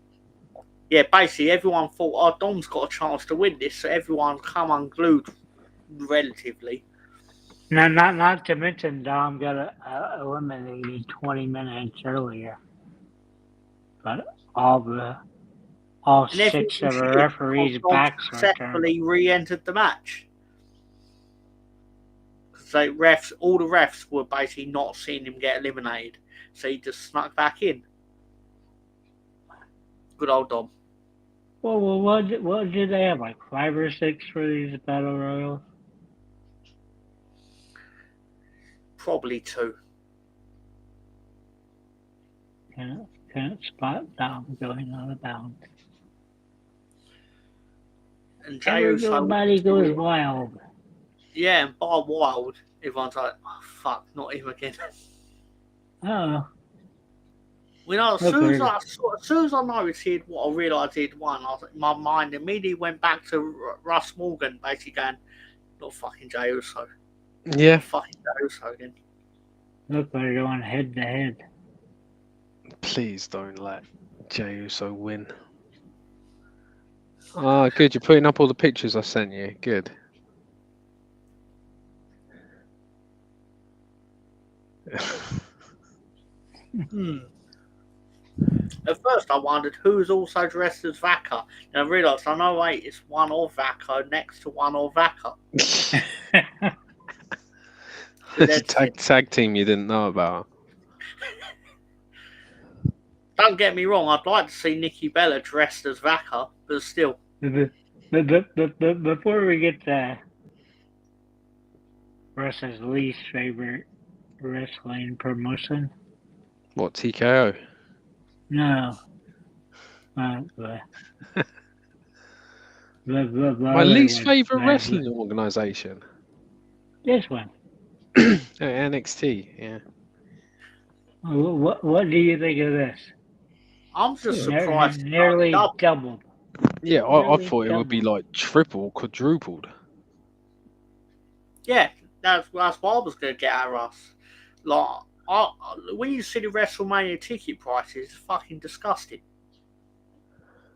Yeah, basically everyone thought, oh, Dom's got a chance to win this, so everyone come unglued relatively. Now, not to mention Dom got eliminated 20 minutes earlier, but all And six everyone of the cheered referees' because Dom backs were turned. successfully re-entered the match. So all the refs were basically not seeing him get eliminated, so he just snuck back in. Good old Dom. Well, what did they have, like 5 or 6 for these battle royals? Probably 2. Can't spot Dom going out of bounds. And Jey Uso, Everybody goes wild. yeah, and by wild, everyone's like, oh, fuck, not him again. Oh, You know, as soon as I noticed he'd, I realised he'd won, my mind immediately went back to Russ Morgan, basically going, not fucking Jey Uso. Yeah. Not fucking Jey Uso again. look, they're going head to head. Please don't let Jey Uso win. Ah, good. You're putting up all the pictures I sent you. Good. At first I wondered who's also dressed as Vaca, and I realised, I know, wait, it's one of Vaca next to one of Vaca. It's a tag team you didn't know about. Don't get me wrong, I'd like to see Nikki Bella dressed as Vaca, but still. But before we get to Russ's least favorite wrestling promotion, What, TKO? no. My least favourite wrestling organisation? This one. NXT, yeah. What do you think of this? I'm just surprised. Nearly doubled. Yeah, I thought it would be like triple, quadrupled. Yeah, that's what I was going to get at, Russ. Like, when you see the WrestleMania ticket prices, it's fucking disgusting.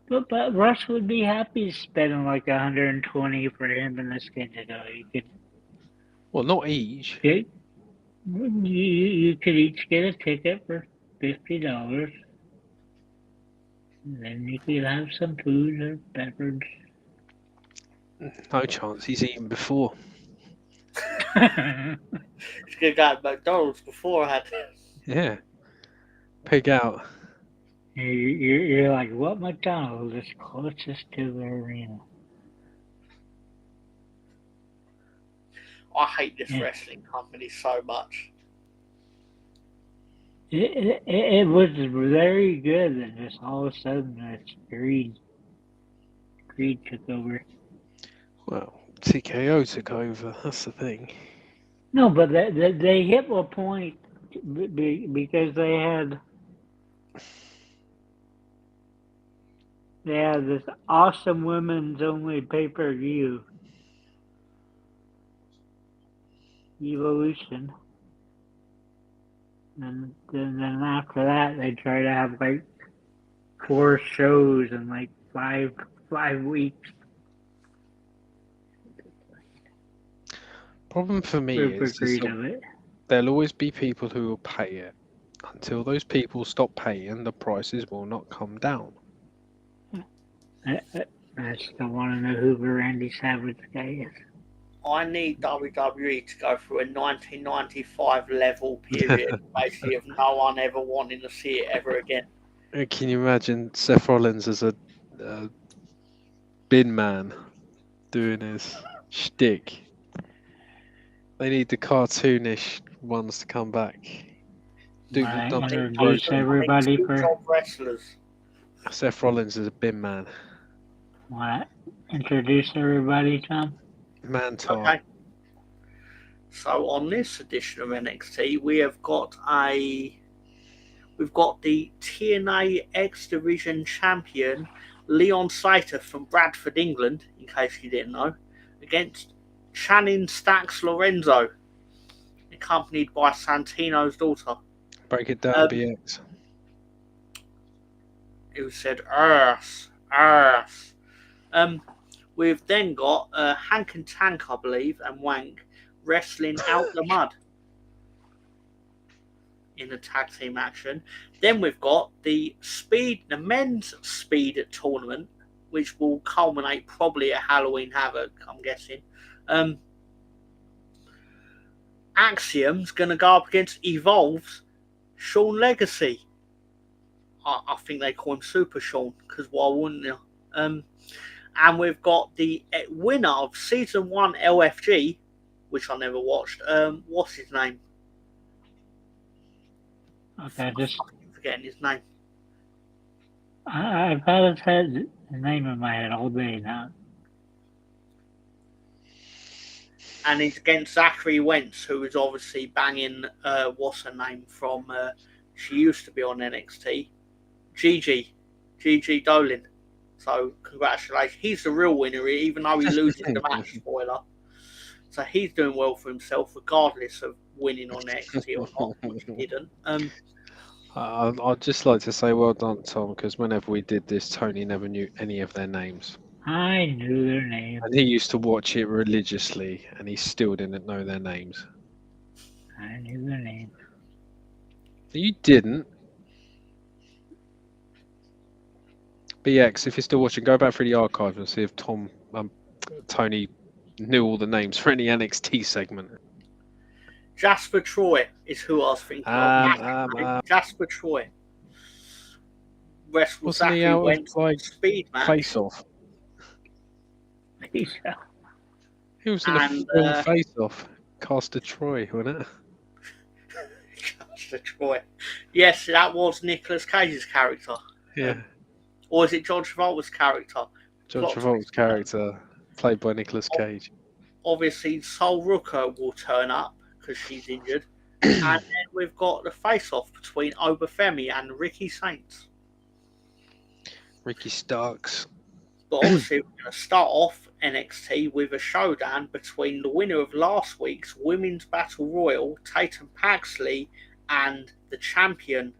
But Russ would be happy spending like 120 for him and this kid to go. You could. Well, not each. You could each get a ticket for $50. And then you could have some food or beverage. No chance. He's eaten before. He's going to go to McDonald's beforehand. Yeah. Pig out. You're like, what McDonald's is closest to the arena? I hate this wrestling company so much. It was very good, and just all of a sudden, it's greed took over. Well, TKO took over. That's the thing. No, but they hit a point because they had this awesome women's only pay-per-view, Evolution. And then after that, they try to have like 4 shows in like 5 weeks. Problem for me is there'll always be people who will pay it. Until those people stop paying, the prices will not come down. I still want to know who the Randy Savage guy is. I need WWE to go through a 1995 level period, basically, of no one ever wanting to see it ever again. Can you imagine Seth Rollins as a bin man doing his shtick? They need the cartoonish ones to come back. Duke Might McDonald. introduce everybody Two for. top wrestlers. Seth Rollins is a bin man. Might introduce everybody, Tom. Mantar. Okay. So on this edition of NXT, we've got the TNA X Division champion Leon Saiter from Bradford, England, in case you didn't know, against Channing Stacks Lorenzo, accompanied by Santino's daughter. Break it down, BX. Who said Earth. We've then got Hank and Tank, I believe, and Wank wrestling out the mud in the tag team action. Then we've got the men's speed tournament, which will culminate probably at Halloween Havoc, I'm guessing. Axiom's going to go up against Evolve's Sean Legacy. I think they call him Super Sean, because why wouldn't you? And we've got the winner of Season 1 LFG, which I never watched. What's his name? Okay, I'm forgetting his name. I've had his name in my head all day now. And he's against Zachary Wentz, who is obviously banging, what's her name from, she used to be on NXT, Gigi Dolan. So, congratulations. He's the real winner, even though he loses the match, spoiler. So, he's doing well for himself, regardless of winning on NXT or not, which he didn't. I'd just like to say well done, Tom, because whenever we did this, Tony never knew any of their names. I knew their names. And he used to watch it religiously, and he still didn't know their names. I knew their names. You didn't? BX, if you're still watching, go back through the archive and see if Tony knew all the names for any NXT segment. Jasper Troy is who I was thinking of. Jasper Troy. Wrestled Zachary Wentz speed match. Face Off. He was in a film Face Off. Caster Troy, wasn't it? Caster Troy. Yes, that was Nicolas Cage's character. Yeah. Or is it John Travolta's character? John Travolta's character, played by Nicolas Cage. Obviously, Sol Rooker will turn up because she's injured. And then we've got the face-off between Obafemi and Ricky Saints. Ricky Starks. But obviously, we're going to start off NXT with a showdown between the winner of last week's Women's Battle Royal, Tatum Paxley, and the champion,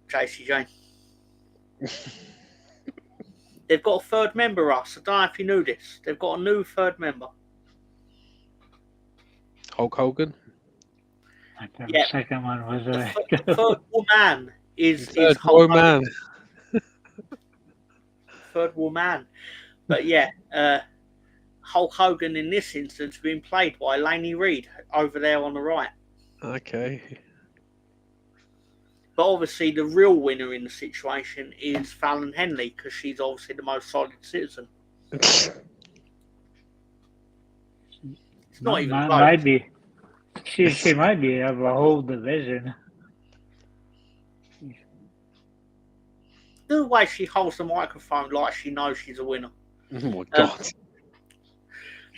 JC Jane. They've got a third member, Russ. I don't know if you knew this. They've got a new third member. Hulk Hogan? The second one was the third woman is Hulk Hogan. Third woman. But yeah, Hulk Hogan in this instance being played by Lainey Reed over there on the right. Okay. But obviously the real winner in the situation is Fallon Henley, because she's obviously the most solid citizen. It's not even close. Might be. She might be of a whole division. The way she holds the microphone like she knows she's a winner. Oh my God.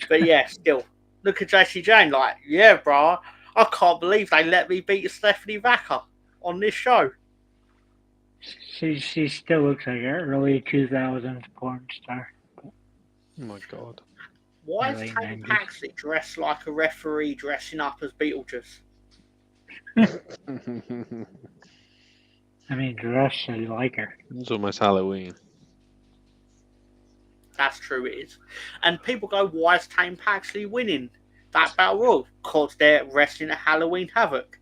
But yeah, still. Look at JC Jane like, yeah, bro, I can't believe they let me beat Stephanie Vacker on this show. She still looks like an early 2000s porn star. Oh my God. Why is Tony Paxley dressed like a referee dressing up as Beetlejuice? I mean, dress I like her. It's almost Halloween. That's true, it is. And people go, why is Tame Paxley winning that Battle Royal? Because they're wrestling at Halloween Havoc.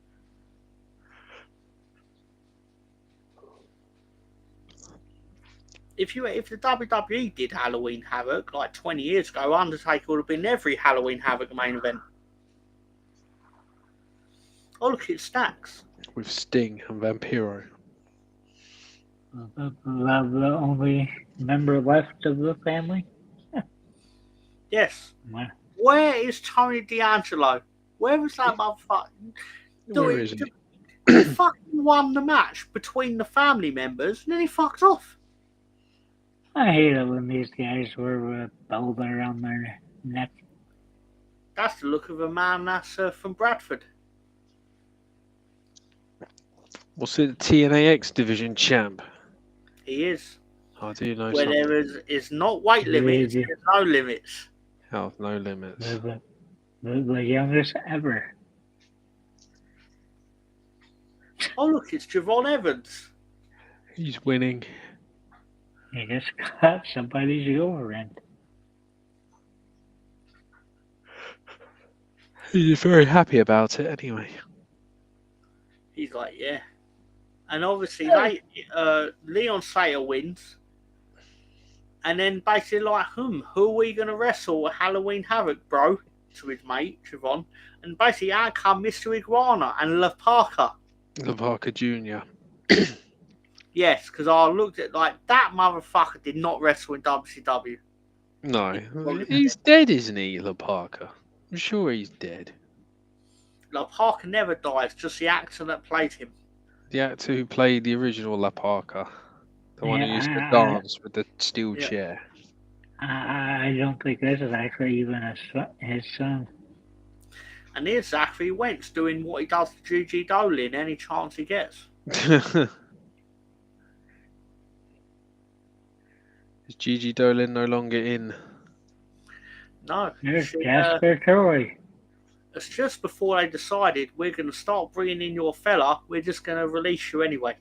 If the WWE did Halloween Havoc like 20 years ago, Undertaker would have been every Halloween Havoc main event. Oh, look, it stacks. With Sting and Vampiro. The only member left of the family? Yes. What? Where is Tony D'Angelo? Where was that motherfucker? Where is he? He fucking won the match between the family members, and then he fucked off. I hate it when these guys wear a belt around their neck. That's the look of a man that's from Bradford. What's it? TNAX division champ. He is. I do know Where something. there is not weight limits, Yeah. there's no limits. Health, no limits. The youngest ever. Oh look, it's Javon Evans. He's winning. He just got somebody's girlfriend. He's very happy about it anyway. He's like, yeah. And obviously, Leon Slater wins. And then basically like, who are we going to wrestle at Halloween Havoc, bro? To his mate, Javon. And basically out come Mr. Iguana and La Parker. La Parker Jr. Yes, because I looked at like, that motherfucker did not wrestle in WCW. No. He's dead, isn't he, La Parker? I'm sure he's dead. La Parker never dies, just the actor that played him. The actor who played the original La Parker. The one who used to dance with the steel chair. I don't think this is actually even his son. And here's Zachary Wentz doing what he does to Gigi Dolin any chance he gets. Is Gigi Dolin no longer in? No. Here's Jasper Troy. It's just before they decided we're going to start bringing in your fella, we're just going to release you anyway.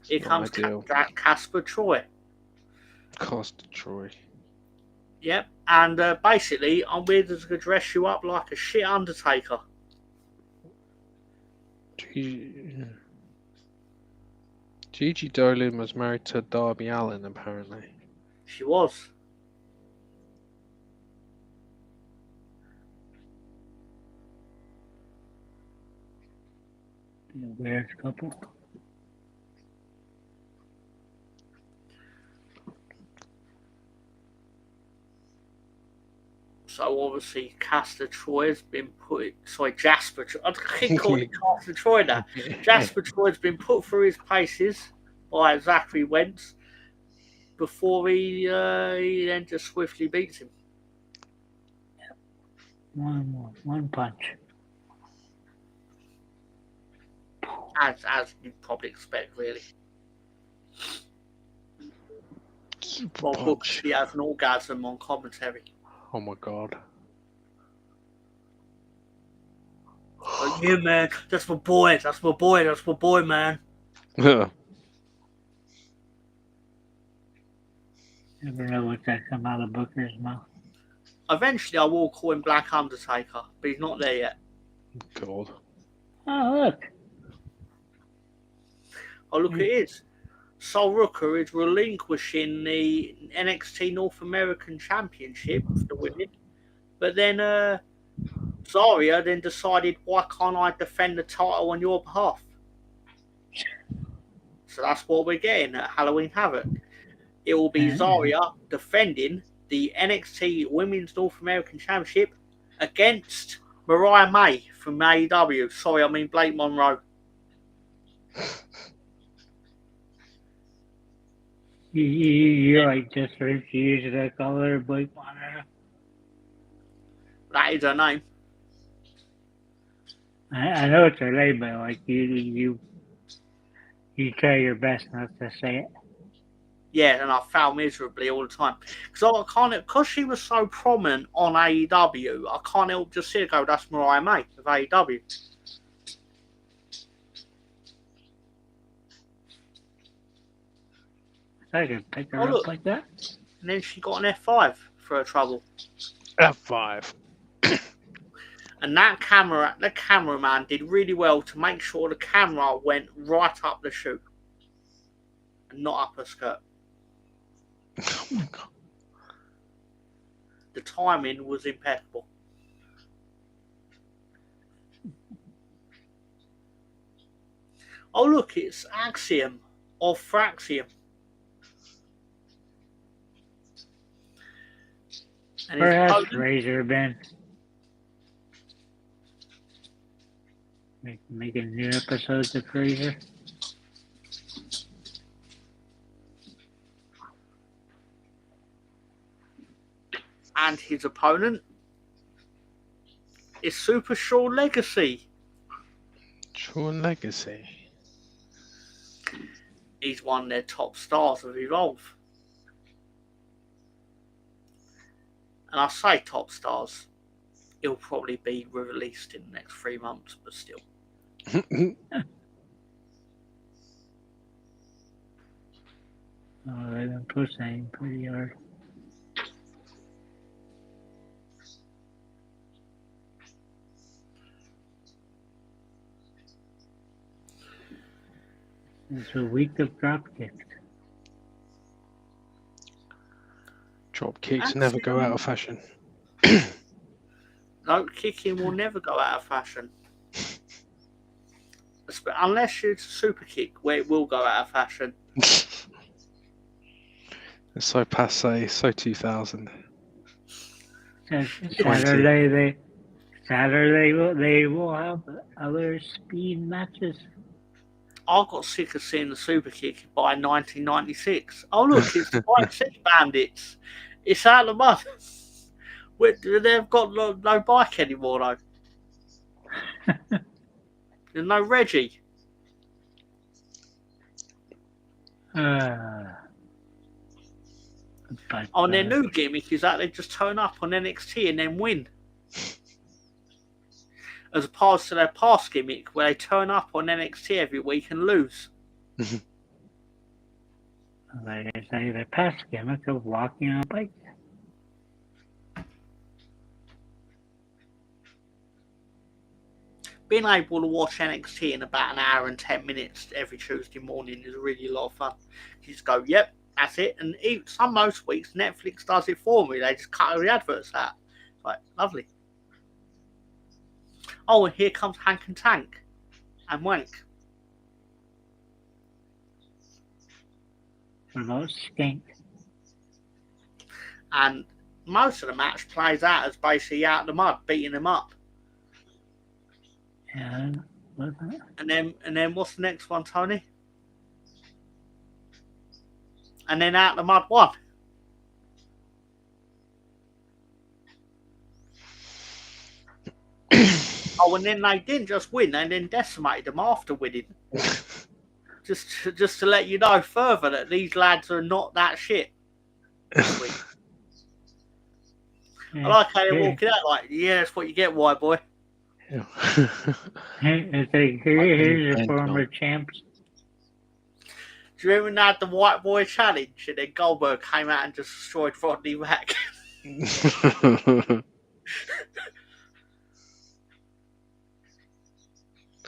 Here comes Casper Troy. Casper Troy. Yep, and basically, we're just going to dress you up like a shit Undertaker. Gigi Dolin was married to Darby Allin, apparently. She was. Weird couple. So obviously, Jasper Troy's been put. Sorry, Jasper. I keep calling it Castor Troy now. Jasper Troy's been put through his paces by Zachary Wentz before he then just swiftly beats him. One punch. As you'd probably expect, really. Well, Booker, he has an orgasm on commentary. Oh my god. Like, yeah, man, that's my boy, man. Never know what's that come out of Booker's mouth. Eventually, I will call him Black Undertaker, but he's not there yet. God. Oh, look. Oh, look, it is. Sol Rooker is relinquishing the NXT North American Championship for the women. But then Zarya then decided, why can't I defend the title on your behalf? So that's what we're getting at Halloween Havoc. It will be Zarya defending the NXT Women's North American Championship against Mariah May from AEW. Sorry, I mean Blake Monroe. You like just refuse to call her Blake Monroe? That is her name. I know it's her name, but like you try your best not to say it. Yeah, and I fail miserably all the time. Because she was so prominent on AEW, I can't help just see her go, that's Mariah May of AEW. I could pick her up like that. And then she got an F5 for her trouble. F5. And the cameraman did really well to make sure the camera went right up the chute. And not up her skirt. Oh my god. The timing was impeccable. Oh look, it's Axiom of Fraxium. And Where his has opponent, Razor been? Making new episodes of Razor? is Super Shawn Legacy. Shawn Legacy. He's one of their top stars of Evolve. And I say top stars. He'll probably be released in the next 3 months, but still. Oh, they've been pushing pretty hard. It's a week of Dropkick. Dropkicks never go out of fashion. No, kicking will never go out of fashion. Unless it's a super kick, where it will go out of fashion. It's so passe, so 2000. Saturday they will have other speed matches. I got sick of seeing the super kick by 1996. Oh look, it's the White Sea Bandits. It's out of the mud. They've got no bike anymore though. There's no Reggie. But, And their new gimmick is that they just turn up on NXT and then win. As opposed to their past gimmick where they turn up on NXT every week and lose. like I say, the past gimmick of walking on a bike. Being able to watch NXT in about an hour and 10 minutes every Tuesday morning is really a lot of fun. You just go, yep, that's it. And most weeks Netflix does it for me. They just cut all the adverts out. It's like, lovely. Oh, and here comes Hank and Tank and Wank. What about Skink? And most of the match plays out as basically out of the mud, beating them up. Yeah, what's that? And then what's the next one, Tony? And then out of the mud one. Oh, and then they didn't just win; they then decimated them after winning. just to let you know further that these lads are not that shit. I like how they're walking out like, yeah, that's what you get, white boy. Here's your former champs. Do you remember when they had the white boy challenge and then Goldberg came out and just destroyed Rodney Mack?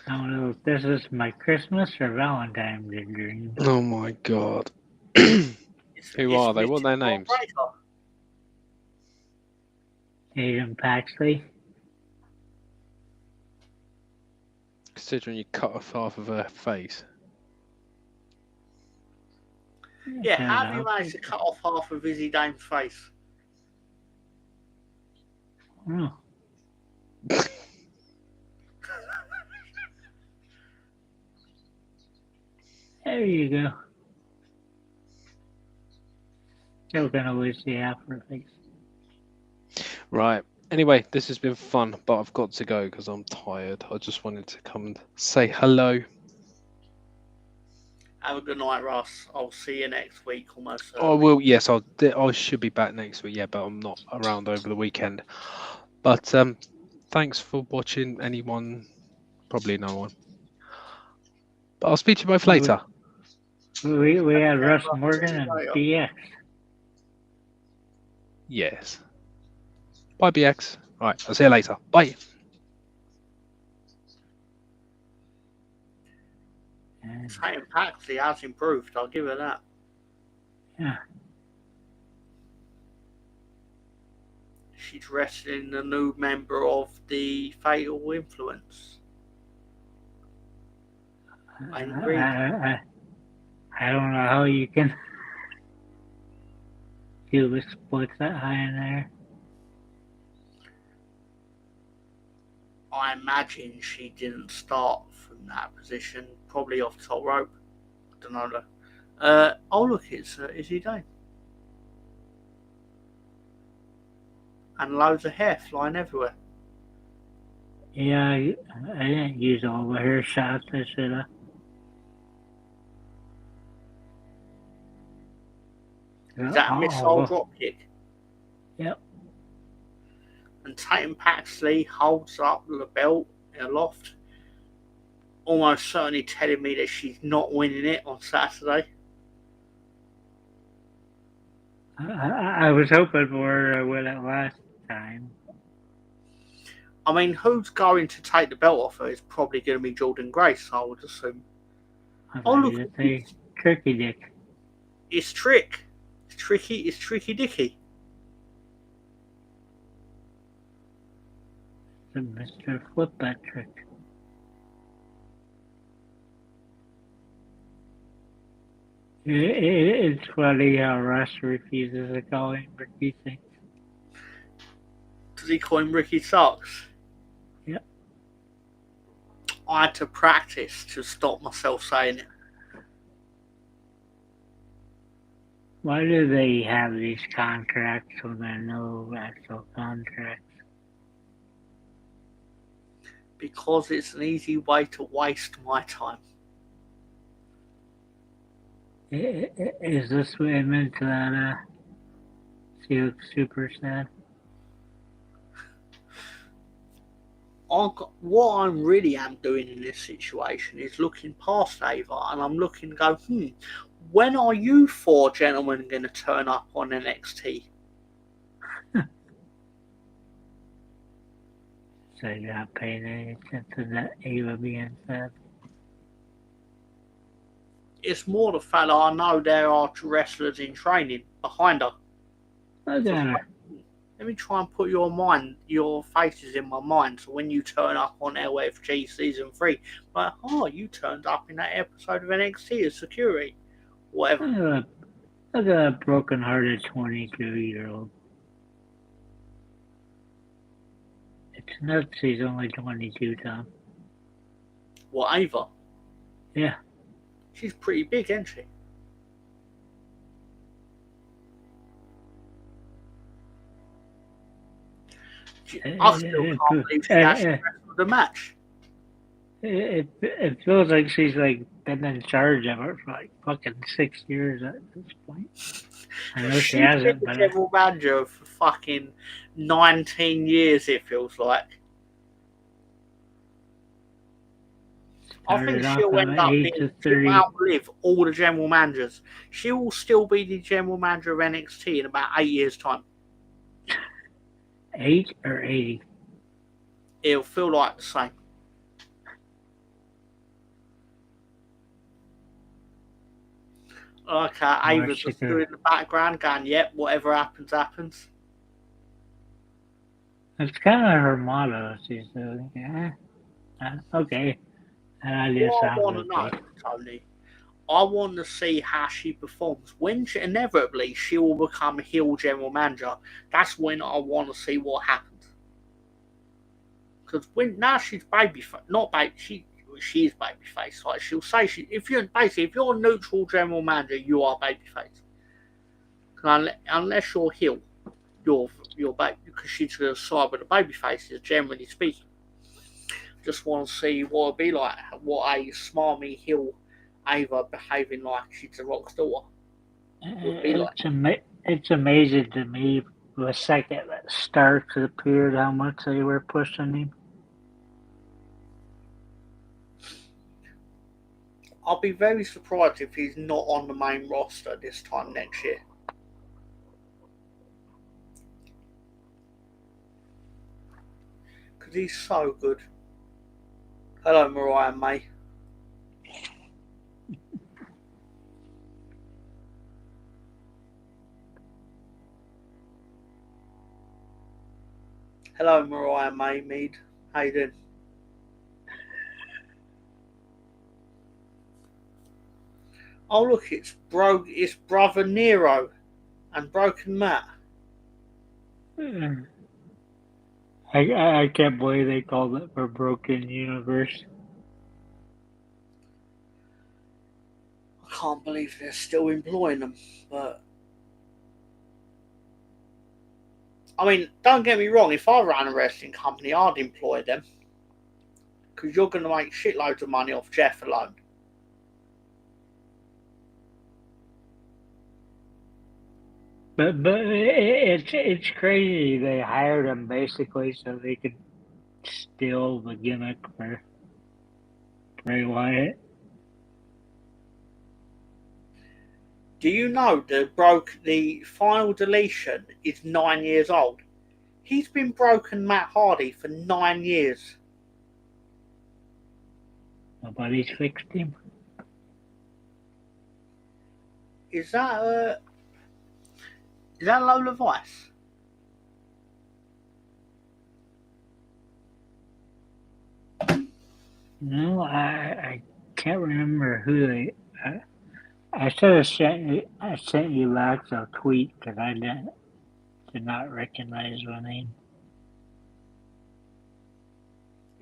I don't know if this is my Christmas or Valentine's Day dream. Oh my god. Who are they? What are their names? Aiden Paxley. Considering you cut off half of her face. Yeah, how have you managed to cut off half of Izzy Dame's face? Oh. There you go. Still gonna lose the half of her face. Right. Anyway, this has been fun, but I've got to go because I'm tired. I just wanted to come and say hello. Have a good night, Ross. I'll see you next week almost. Oh, well, yes, I should be back next week, yeah, but I'm not around over the weekend. But thanks for watching, anyone. Probably no one. But I'll speak to you both later. We had Russ Morgan and BX. Yes. Bye, BX. All right, I'll see you later. Bye. Same Paxley has improved, I'll give her that. Yeah. She's wrestling the new member of the Fatal Influence. I don't know how you can do the splits that high in there. I imagine she didn't start from that position, probably off the top rope. I don't know. Oh look, it's Izzy Dane. And loads of hair flying everywhere. Yeah, I didn't use all the hair shots. I should have. Is that a missile dropkick? Yep. And Tatum Paxley holds up the belt aloft, almost certainly telling me that she's not winning it on Saturday. I was hoping for her to win it last time. I mean, who's going to take the belt off her is probably going to be Jordan Grace, I would assume. Oh, look at the Tricky Dick. It's Trick. It's Tricky. It's Tricky Dicky. The Mr. Flip that trick. It's funny how Russ refuses to call him Ricky Six. Does he call him Ricky Sucks? Yep. I had to practice to stop myself saying it. Why do they have these contracts when there are no actual contracts? Because it's an easy way to waste my time. Is this what it meant to that she looks super sad? What I really am doing in this situation is looking past Ava and I'm looking to go, when are you four gentlemen going to turn up on NXT? So you're not paying any attention to that Ava being sad? It's more the fact that I know there are wrestlers in training behind her. Look at her. Let me try and put your faces in my mind. So when you turn up on LFG season 3, like, oh, you turned up in that episode of NXT as security, whatever. Look at that broken-hearted 22-year-old. It's nuts. She's only 22, Tom. What, Ava? Yeah. She's pretty big, isn't she? I still can't believe she actually wrestled the match. It feels like she's like been in charge of it for like fucking 6 years at this point. I know she hasn't, been but the general manager for fucking 19 years. It feels like. I think she'll end up she'll outlive all the general managers. She will still be the general manager of NXT in about 8 years' time. 8 or 80? It'll feel like the same. Okay, Ava's just doing in the background going, yep, whatever happens, happens. It's kind of her motto. She's doing, okay. What I want to know, Tony, I want to see how she performs. When inevitably she will become a heel general manager, that's when I want to see what happens. Because now she's she's babyface. Like she'll say, if you're a neutral general manager, you are babyface. Unless you're heel, you're baby, because she's going to side with the babyfaces, generally speaking. Just want to see what it'd be like, what a smarmy heel Ava behaving like she's a Rock's daughter would be like. It's amazing to me the second that Starks appeared how much they were pushing him. I'll be very surprised if he's not on the main roster this time next year. Because he's so good. Hello, Mariah May. Hello, Mariah May Mead. How you doing? Oh look, it's Brother Nero and Broken Matt. I can't believe they called it for Broken Universe. I can't believe they're still employing them, but I mean, don't get me wrong, if I ran a wrestling company, I'd employ them. Because you're going to make shitloads of money off Jeff alone. But it's crazy. They hired him basically so they could steal the gimmick for Bray Wyatt. Do you know the final deletion is 9 years old? He's been broken Matt Hardy for 9 years. Nobody's fixed him. Is that Lola Vice? No, I can't remember who they. I should have sent you Lax a tweet because I did not recognize the name.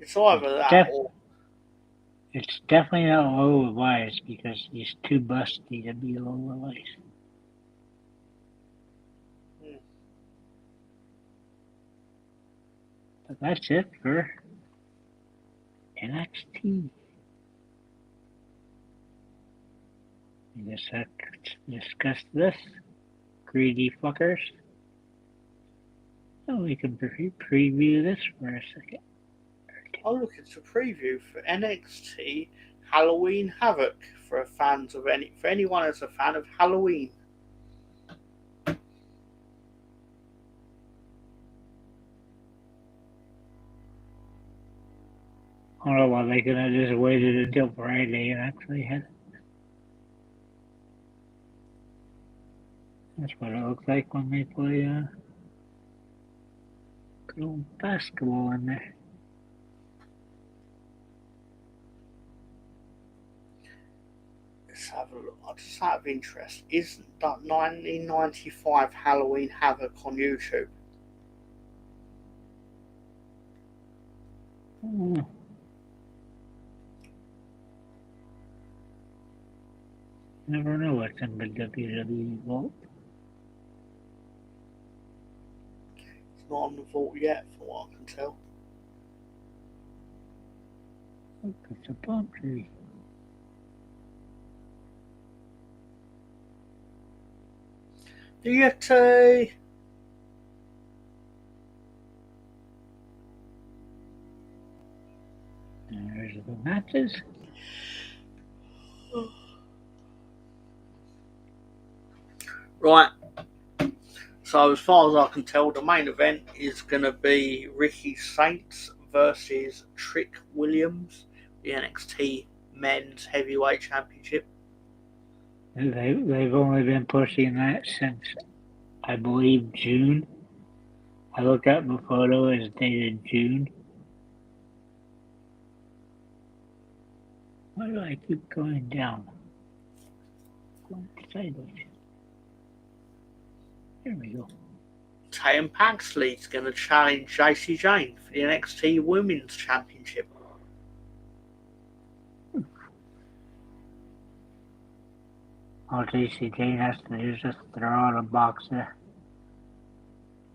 It's either that or it's definitely not Lola Vice because he's too busty to be Lola Vice. But that's it for NXT. I guess I could discuss this. Greedy fuckers. Oh, we can preview this for a second. I'll look at a preview for NXT Halloween Havoc for anyone that's a fan of Halloween. I don't know why they could have just waited until Friday and actually had it. That's what it looks like when they play good old basketball in there. Let's have a look. Just out of interest, isn't that 1995 Halloween Havoc on YouTube? Never know what's in the WWE vault. It's not on the vault yet, from what I can tell. Look, it's a palm tree. The Yeti. There's the matches. Right. So as far as I can tell, the main event is going to be Ricky Saints versus Trick Williams, the NXT Men's Heavyweight Championship. They've only been pushing that since, I believe, June. I look at the photo, it's dated June. Why do I keep going down? Going sideways. There we go. Tatum Paxley is going to challenge JC Jane for the NXT Women's Championship. All JC Jane has to do is just throw out a box of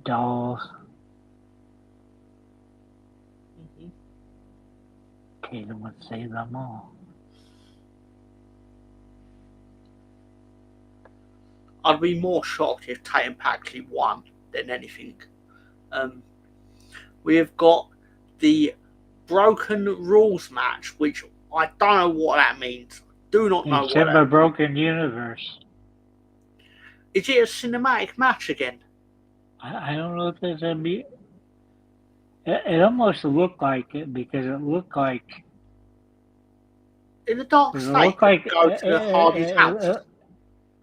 dolls. Tatum would save them all. I'd be more shocked if Tatum Paxley won than anything. We have got the Broken Rules match, which I don't know what that means. Do not know It's what in that the Broken Universe. Is it a cinematic match again? I don't know if there's gonna be. It almost looked like it because it looked like. In the Dark It State, looked like go to the Hardy's house.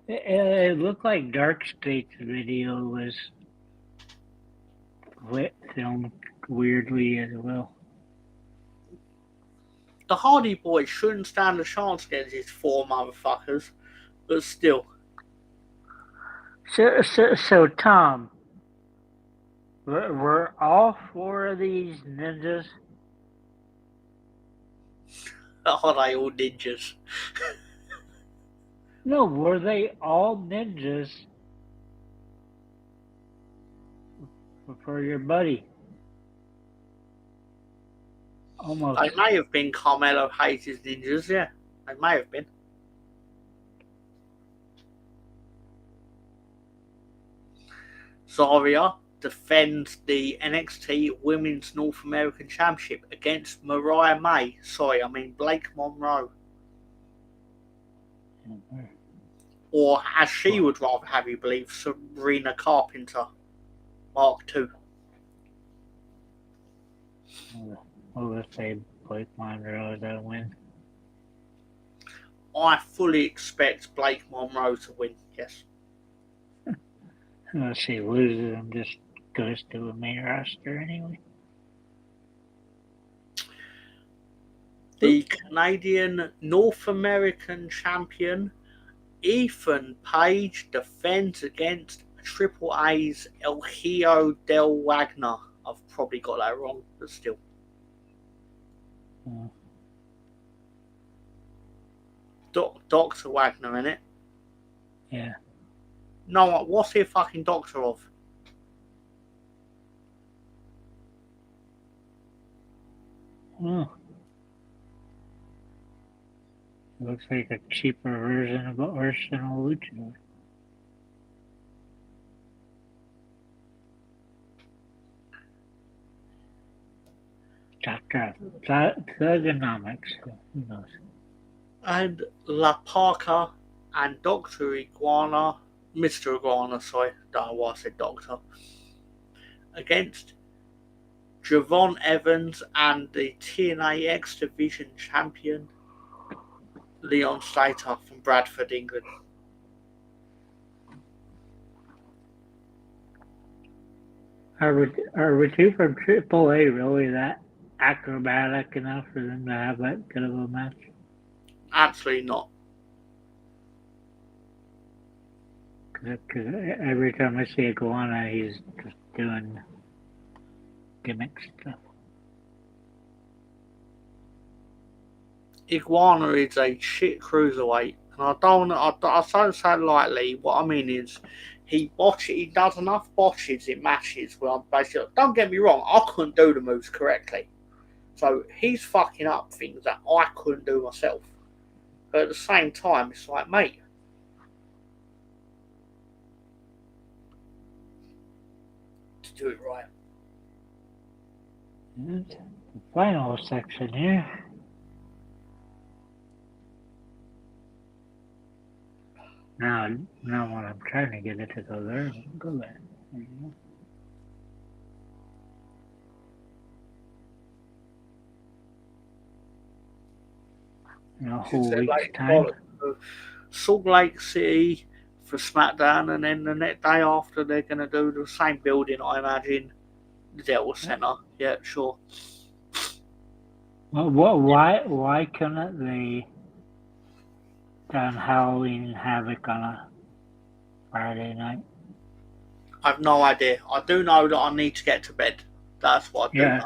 It looked like Dark State's video was filmed weirdly as well. The Hardy Boys shouldn't stand a chance against these four motherfuckers, but still. So Tom, Were all four of these ninjas? Are they all ninjas? No, were they all ninjas for your buddy? Almost. They may have been Carmelo Hayes' ninjas, yeah. They may have been. Zarya defends the NXT Women's North American Championship against Mariah May. Sorry, I mean Blake Monroe. Or, as she would rather have you believe, Sabrina Carpenter, Mark II. Well, let's say Blake Monroe that win. I fully expect Blake Monroe to win, yes. Unless she loses and just goes to a main roster anyway. The Canadian North American champion Ethan Page defends against Triple A's El Hijo del Wagner. I've probably got that wrong, but still. Dr. Wagner, innit? Yeah. No, what's he a fucking doctor of? Oh. Looks like a cheaper version of Arsenal Luchador. Doctor Thugonomics. Who knows? And La Parka and Dr. Iguana, Mr. Iguana, sorry, don't know why I said doctor, against Javon Evans and the TNA X Division champion Leon Slater from Bradford, England. Are we two from AAA really that acrobatic enough for them to have that good of a match? Absolutely not. Because every time I see Iguana, he's just doing gimmick stuff. Iguana is a shit cruiserweight, and I don't say it lightly. What I mean is, he does enough botches in matches where I'm basically, don't get me wrong, I couldn't do the moves correctly. So he's fucking up things that I couldn't do myself. But at the same time, it's like, mate, to do it right. And the final section here. Now when I'm trying to get it to go there, go there. There you go. In a whole week's time. Salt Lake City for SmackDown, and then the next day after they're going to do the same building, I imagine, the Delta Center. Yeah, sure. Well, why couldn't they done Halloween and Havoc on a Friday night? I have no idea. I do know that I need to get to bed. That's what I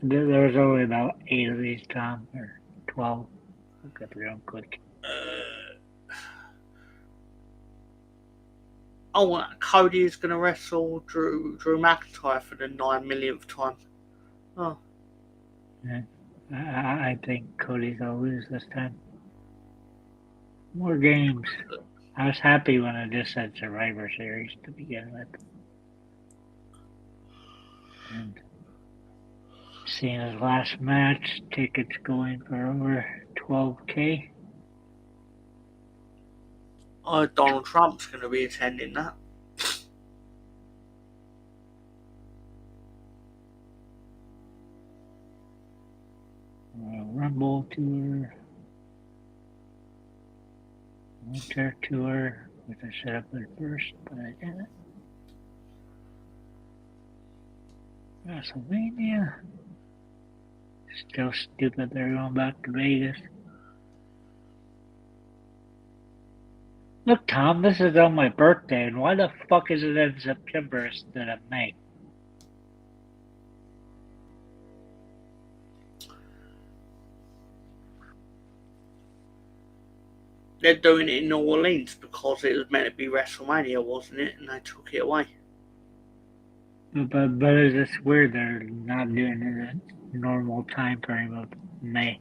do know. There's only about 8 of these, Tom, or 12. Look at real quick. Cody is going to wrestle Drew McIntyre for the 9 millionth time. Oh. Yeah, I think Cody's going to lose this time. More games. I was happy when I just said Survivor Series to begin with. And seeing his last match, tickets going for over $12,000. Donald Trump's going to be attending that. Rumble Tour. Winter Tour, which I set up at first, but I didn't. WrestleMania. Still stupid they're going back to Vegas. Look, Tom, this is on my birthday, and why the fuck is it in September instead of May? They're doing it in New Orleans because it was meant to be WrestleMania, wasn't it? And they took it away. But it's just weird they're not doing it at normal time frame of May.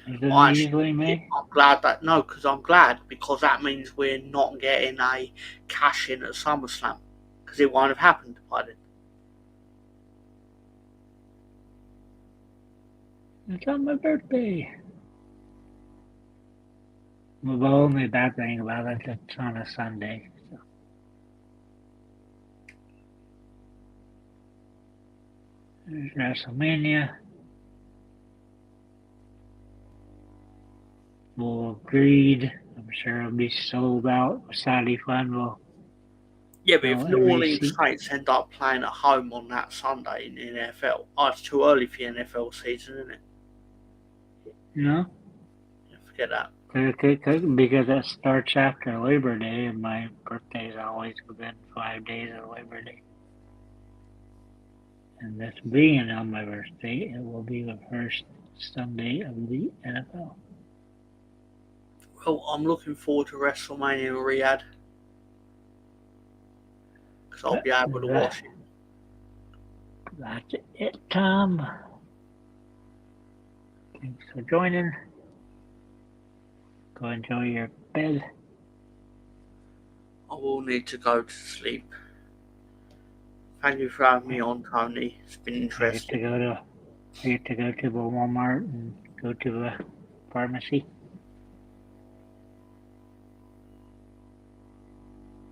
Is it Well, usually actually, May? I'm glad that I'm glad because that means we're not getting a cash in at SummerSlam because it won't have happened by then. It's on my birthday. Well, the only bad thing about it is it's on a Sunday. So. There's WrestleMania. We'll agreed. I'm sure it'll be sold out. Saudi Fun will. Yeah, but if Well, New every Orleans seat- Saints end up playing at home on that Sunday in the NFL, it's too early for the NFL season, isn't it? No? Yeah, forget that. Because it starts after Labor Day, and my birthday is always within 5 days of Labor Day. And this being on my birthday, it will be the first Sunday of the NFL. Well, I'm looking forward to WrestleMania in Riyadh because I'll be able to watch it. That's it, Tom. Thanks for joining. Go enjoy your bed. I will need to go to sleep. Thank you for having me on, Tony. It's been I get interesting. to go to the Walmart and go to the pharmacy.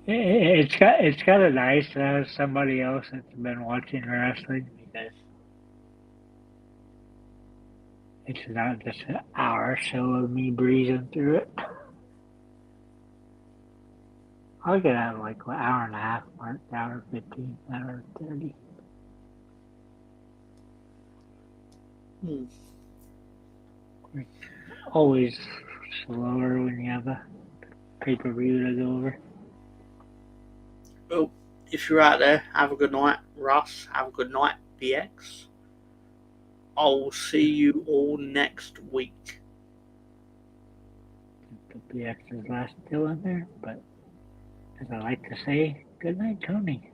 It's kind of nice to have somebody else that's been watching wrestling because it's not just an hour or so of me breezing through it. I'll get out like an hour and a half mark, hour 15, hour 30. Always slower when you have a pay-per-view to go over. Well, if you're out there, have a good night, Russ. Have a good night, BX. I'll see you all next week. The BX's last still in there, but as I like to say, good night, Tony.